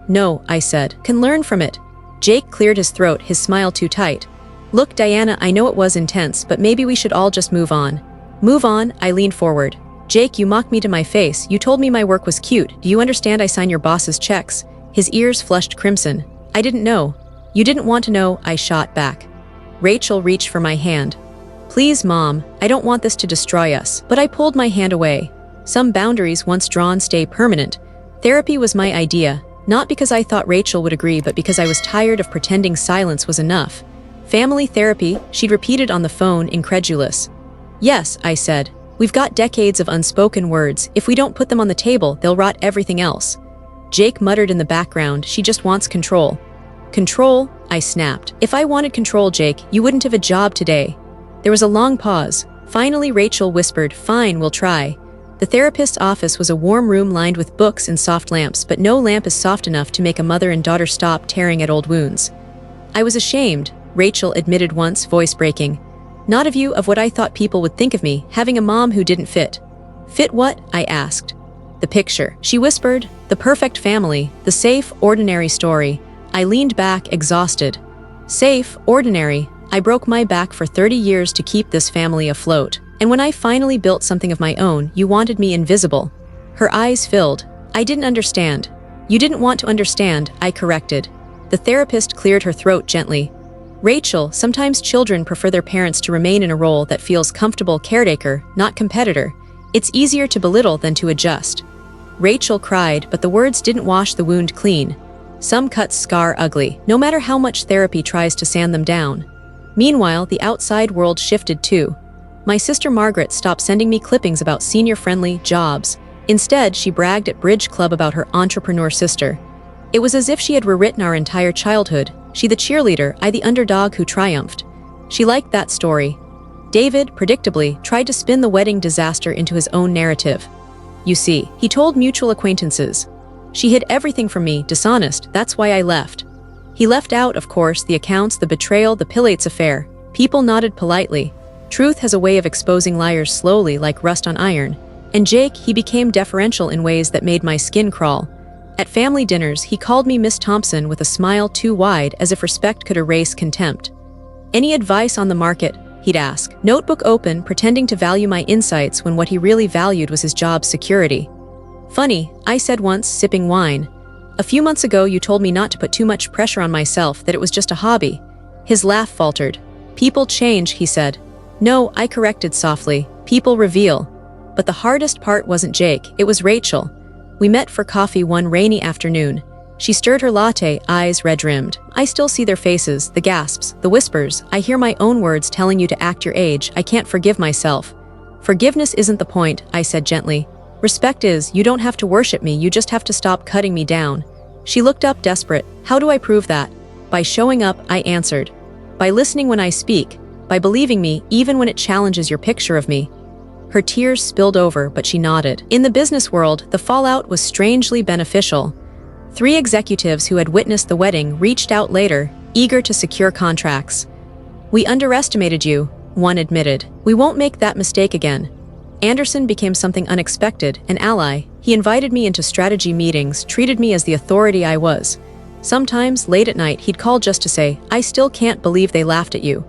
No, I said, can learn from it. Jake cleared his throat, his smile too tight. Look, Diana, I know it was intense, but maybe we should all just move on. Move on, I leaned forward. Jake, you mocked me to my face. You told me my work was cute. Do you understand I sign your boss's checks? His ears flushed crimson. I didn't know. You didn't want to know, I shot back. Rachel reached for my hand. Please, Mom, I don't want this to destroy us. But I pulled my hand away. Some boundaries once drawn stay permanent. Therapy was my idea, not because I thought Rachel would agree, but because I was tired of pretending silence was enough. Family therapy, she'd repeated on the phone, incredulous. Yes, I said. We've got decades of unspoken words. If we don't put them on the table, they'll rot everything else. Jake muttered in the background, she just wants control. Control? I snapped. If I wanted control, Jake, you wouldn't have a job today. There was a long pause. Finally, Rachel whispered, fine, we'll try. The therapist's office was a warm room lined with books and soft lamps, but no lamp is soft enough to make a mother and daughter stop tearing at old wounds. I was ashamed, Rachel admitted once, voice breaking. Not of you, of what I thought people would think of me, having a mom who didn't fit. Fit what? I asked. The picture, she whispered. The perfect family, the safe, ordinary story. I leaned back, exhausted. Safe, ordinary. I broke my back for 30 years to keep this family afloat. And when I finally built something of my own, you wanted me invisible. Her eyes filled. I didn't understand. You didn't want to understand, I corrected. The therapist cleared her throat gently. Rachel, sometimes children prefer their parents to remain in a role that feels comfortable, caretaker, not competitor. It's easier to belittle than to adjust. Rachel cried, but the words didn't wash the wound clean. Some cuts scar ugly, no matter how much therapy tries to sand them down. Meanwhile, the outside world shifted too. My sister Margaret stopped sending me clippings about senior-friendly jobs. Instead, she bragged at Bridge Club about her entrepreneur sister. It was as if she had rewritten our entire childhood. She the cheerleader, I the underdog who triumphed. She liked that story. David, predictably, tried to spin the wedding disaster into his own narrative. You see, he told mutual acquaintances. She hid everything from me, dishonest, that's why I left. He left out, of course, the accounts, the betrayal, the Pilates affair. People nodded politely. Truth has a way of exposing liars slowly, like rust on iron. And Jake, he became deferential in ways that made my skin crawl. At family dinners, he called me Miss Thompson with a smile too wide, as if respect could erase contempt. Any advice on the market? He'd ask, notebook open, pretending to value my insights when what he really valued was his job security. Funny, I said once, sipping wine. A few months ago you told me not to put too much pressure on myself, that it was just a hobby. His laugh faltered. People change, he said. No, I corrected softly. People reveal. But the hardest part wasn't Jake, it was Rachel. We met for coffee one rainy afternoon. She stirred her latte, eyes red-rimmed. I still see their faces, the gasps, the whispers. I hear my own words telling you to act your age. I can't forgive myself. Forgiveness isn't the point, I said gently. Respect is, you don't have to worship me, you just have to stop cutting me down. She looked up desperate. How do I prove that? By showing up, I answered. By listening when I speak. By believing me, even when it challenges your picture of me. Her tears spilled over, but she nodded. In the business world, the fallout was strangely beneficial. 3 executives who had witnessed the wedding reached out later, eager to secure contracts. We underestimated you, one admitted. We won't make that mistake again. Anderson became something unexpected, an ally. He invited me into strategy meetings, treated me as the authority I was. Sometimes, late at night, he'd call just to say, I still can't believe they laughed at you.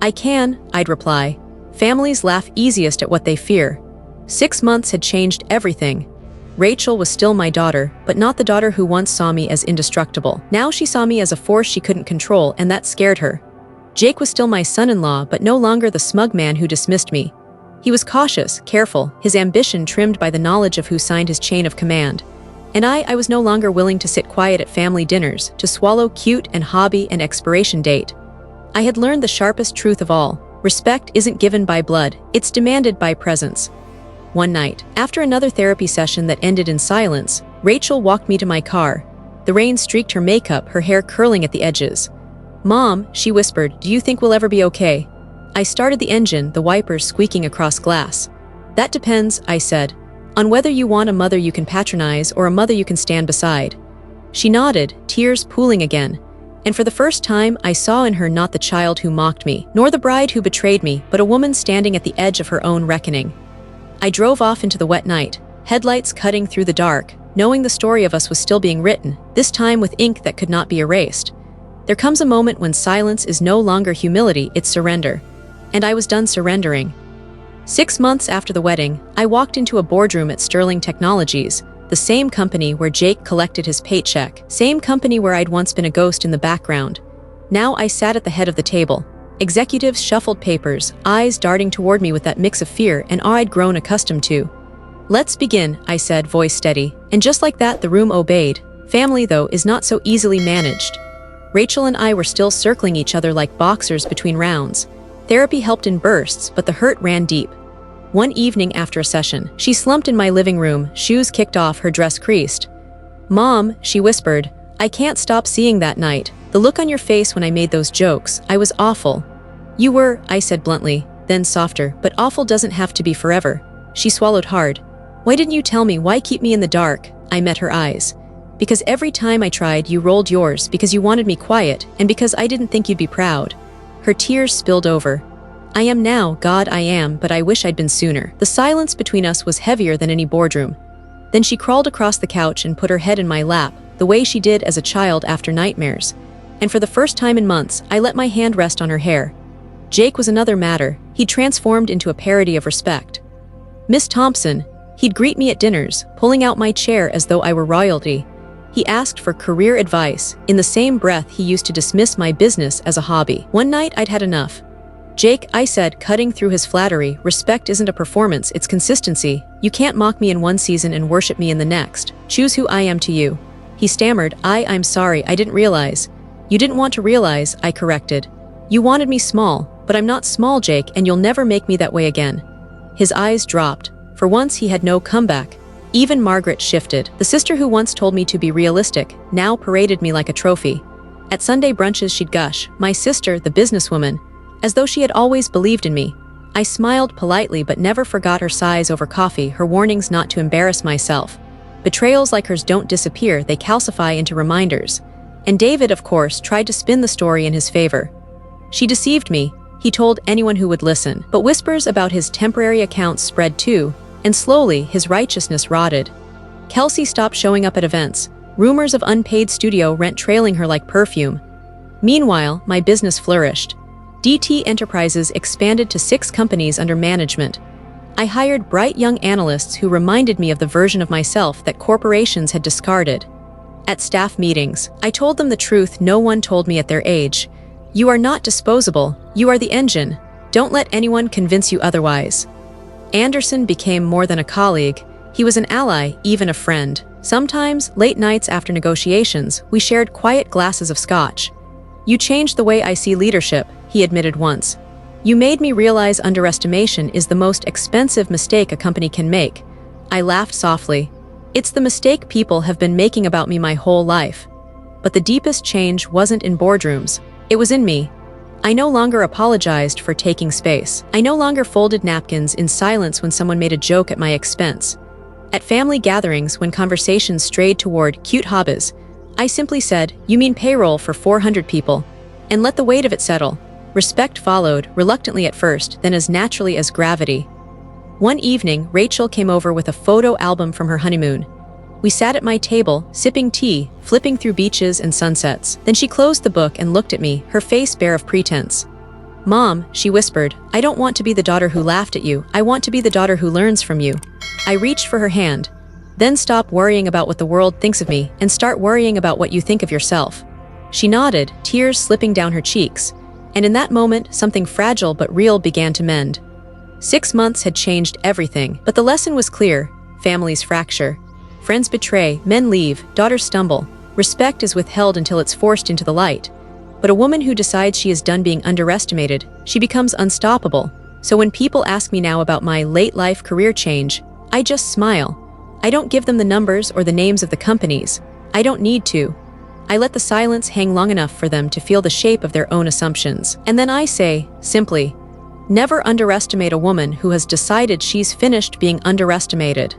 I can, I'd reply. Families laugh easiest at what they fear. 6 months had changed everything. Rachel was still my daughter, but not the daughter who once saw me as indestructible. Now she saw me as a force she couldn't control, and that scared her. Jake was still my son-in-law, but no longer the smug man who dismissed me. He was cautious, careful, his ambition trimmed by the knowledge of who signed his chain of command. And I was no longer willing to sit quiet at family dinners, to swallow cute and hobby and expiration date. I had learned the sharpest truth of all. Respect isn't given by blood, it's demanded by presence. One night, after another therapy session that ended in silence, Rachel walked me to my car. The rain streaked her makeup, her hair curling at the edges. Mom, she whispered, do you think we'll ever be okay? I started the engine, the wipers squeaking across glass. That depends, I said, on whether you want a mother you can patronize or a mother you can stand beside. She nodded, tears pooling again. And for the first time, I saw in her not the child who mocked me, nor the bride who betrayed me, but a woman standing at the edge of her own reckoning. I drove off into the wet night, headlights cutting through the dark, knowing the story of us was still being written, this time with ink that could not be erased. There comes a moment when silence is no longer humility, it's surrender. And I was done surrendering. 6 months after the wedding, I walked into a boardroom at Sterling Technologies, the same company where Jake collected his paycheck, same company where I'd once been a ghost in the background. Now I sat at the head of the table. Executives shuffled papers, eyes darting toward me with that mix of fear and awe I'd grown accustomed to. "Let's begin," I said, voice steady, and just like that the room obeyed. Family, though, is not so easily managed. Rachel and I were still circling each other like boxers between rounds. Therapy helped in bursts, but the hurt ran deep. One evening after a session, she slumped in my living room, shoes kicked off, her dress creased. "Mom," she whispered, "I can't stop seeing that night. The look on your face when I made those jokes, I was awful." "You were," I said bluntly, then softer, "but awful doesn't have to be forever." She swallowed hard. "Why didn't you tell me? Why keep me in the dark?" I met her eyes. "Because every time I tried, you rolled yours, because you wanted me quiet, and because I didn't think you'd be proud." Her tears spilled over. "I am now, God, I am, but I wish I'd been sooner." The silence between us was heavier than any boardroom. Then she crawled across the couch and put her head in my lap, the way she did as a child after nightmares. And for the first time in months, I let my hand rest on her hair. Jake was another matter. He transformed into a parody of respect. "Miss Thompson," he'd greet me at dinners, pulling out my chair as though I were royalty. He asked for career advice. In the same breath, he used to dismiss my business as a hobby. One night, I'd had enough. "Jake," I said, cutting through his flattery, "respect isn't a performance, it's consistency. You can't mock me in one season and worship me in the next. Choose who I am to you." He stammered, I'm sorry, I didn't realize." "You didn't want to realize," I corrected. "You wanted me small, but I'm not small, Jake, and you'll never make me that way again." His eyes dropped. For once, he had no comeback. Even Margaret shifted. The sister who once told me to be realistic now paraded me like a trophy. At Sunday brunches, she'd gush, "My sister, the businesswoman," as though she had always believed in me. I smiled politely but never forgot her sighs over coffee, her warnings not to embarrass myself. Betrayals like hers don't disappear, they calcify into reminders. And David, of course, tried to spin the story in his favor. "She deceived me," he told anyone who would listen. But whispers about his temporary accounts spread too, and slowly his righteousness rotted. Kelsey stopped showing up at events, rumors of unpaid studio rent trailing her like perfume. Meanwhile, my business flourished. DT Enterprises expanded to 6 companies under management. I hired bright young analysts who reminded me of the version of myself that corporations had discarded. At staff meetings, I told them the truth no one told me at their age. "You are not disposable, you are the engine. Don't let anyone convince you otherwise." Anderson became more than a colleague. He was an ally, even a friend. Sometimes, late nights after negotiations, we shared quiet glasses of scotch. "You changed the way I see leadership," he admitted once. "You made me realize underestimation is the most expensive mistake a company can make." I laughed softly. "It's the mistake people have been making about me my whole life." But the deepest change wasn't in boardrooms. It was in me. I no longer apologized for taking space. I no longer folded napkins in silence when someone made a joke at my expense. At family gatherings, when conversations strayed toward cute hobbies, I simply said, "You mean payroll for 400 people?" and let the weight of it settle. Respect followed, reluctantly at first, then as naturally as gravity. One evening, Rachel came over with a photo album from her honeymoon. We sat at my table, sipping tea, flipping through beaches and sunsets. Then she closed the book and looked at me, her face bare of pretense. "Mom," she whispered, "I don't want to be the daughter who laughed at you. I want to be the daughter who learns from you." I reached for her hand. "Then stop worrying about what the world thinks of me and start worrying about what you think of yourself." She nodded, tears slipping down her cheeks. And in that moment, something fragile but real began to mend. 6 months had changed everything, but the lesson was clear. Families fracture. Friends betray, men leave, daughters stumble. Respect is withheld until it's forced into the light. But a woman who decides she is done being underestimated, she becomes unstoppable. So when people ask me now about my late-life career change, I just smile. I don't give them the numbers or the names of the companies. I don't need to. I let the silence hang long enough for them to feel the shape of their own assumptions. And then I say, simply, never underestimate a woman who has decided she's finished being underestimated.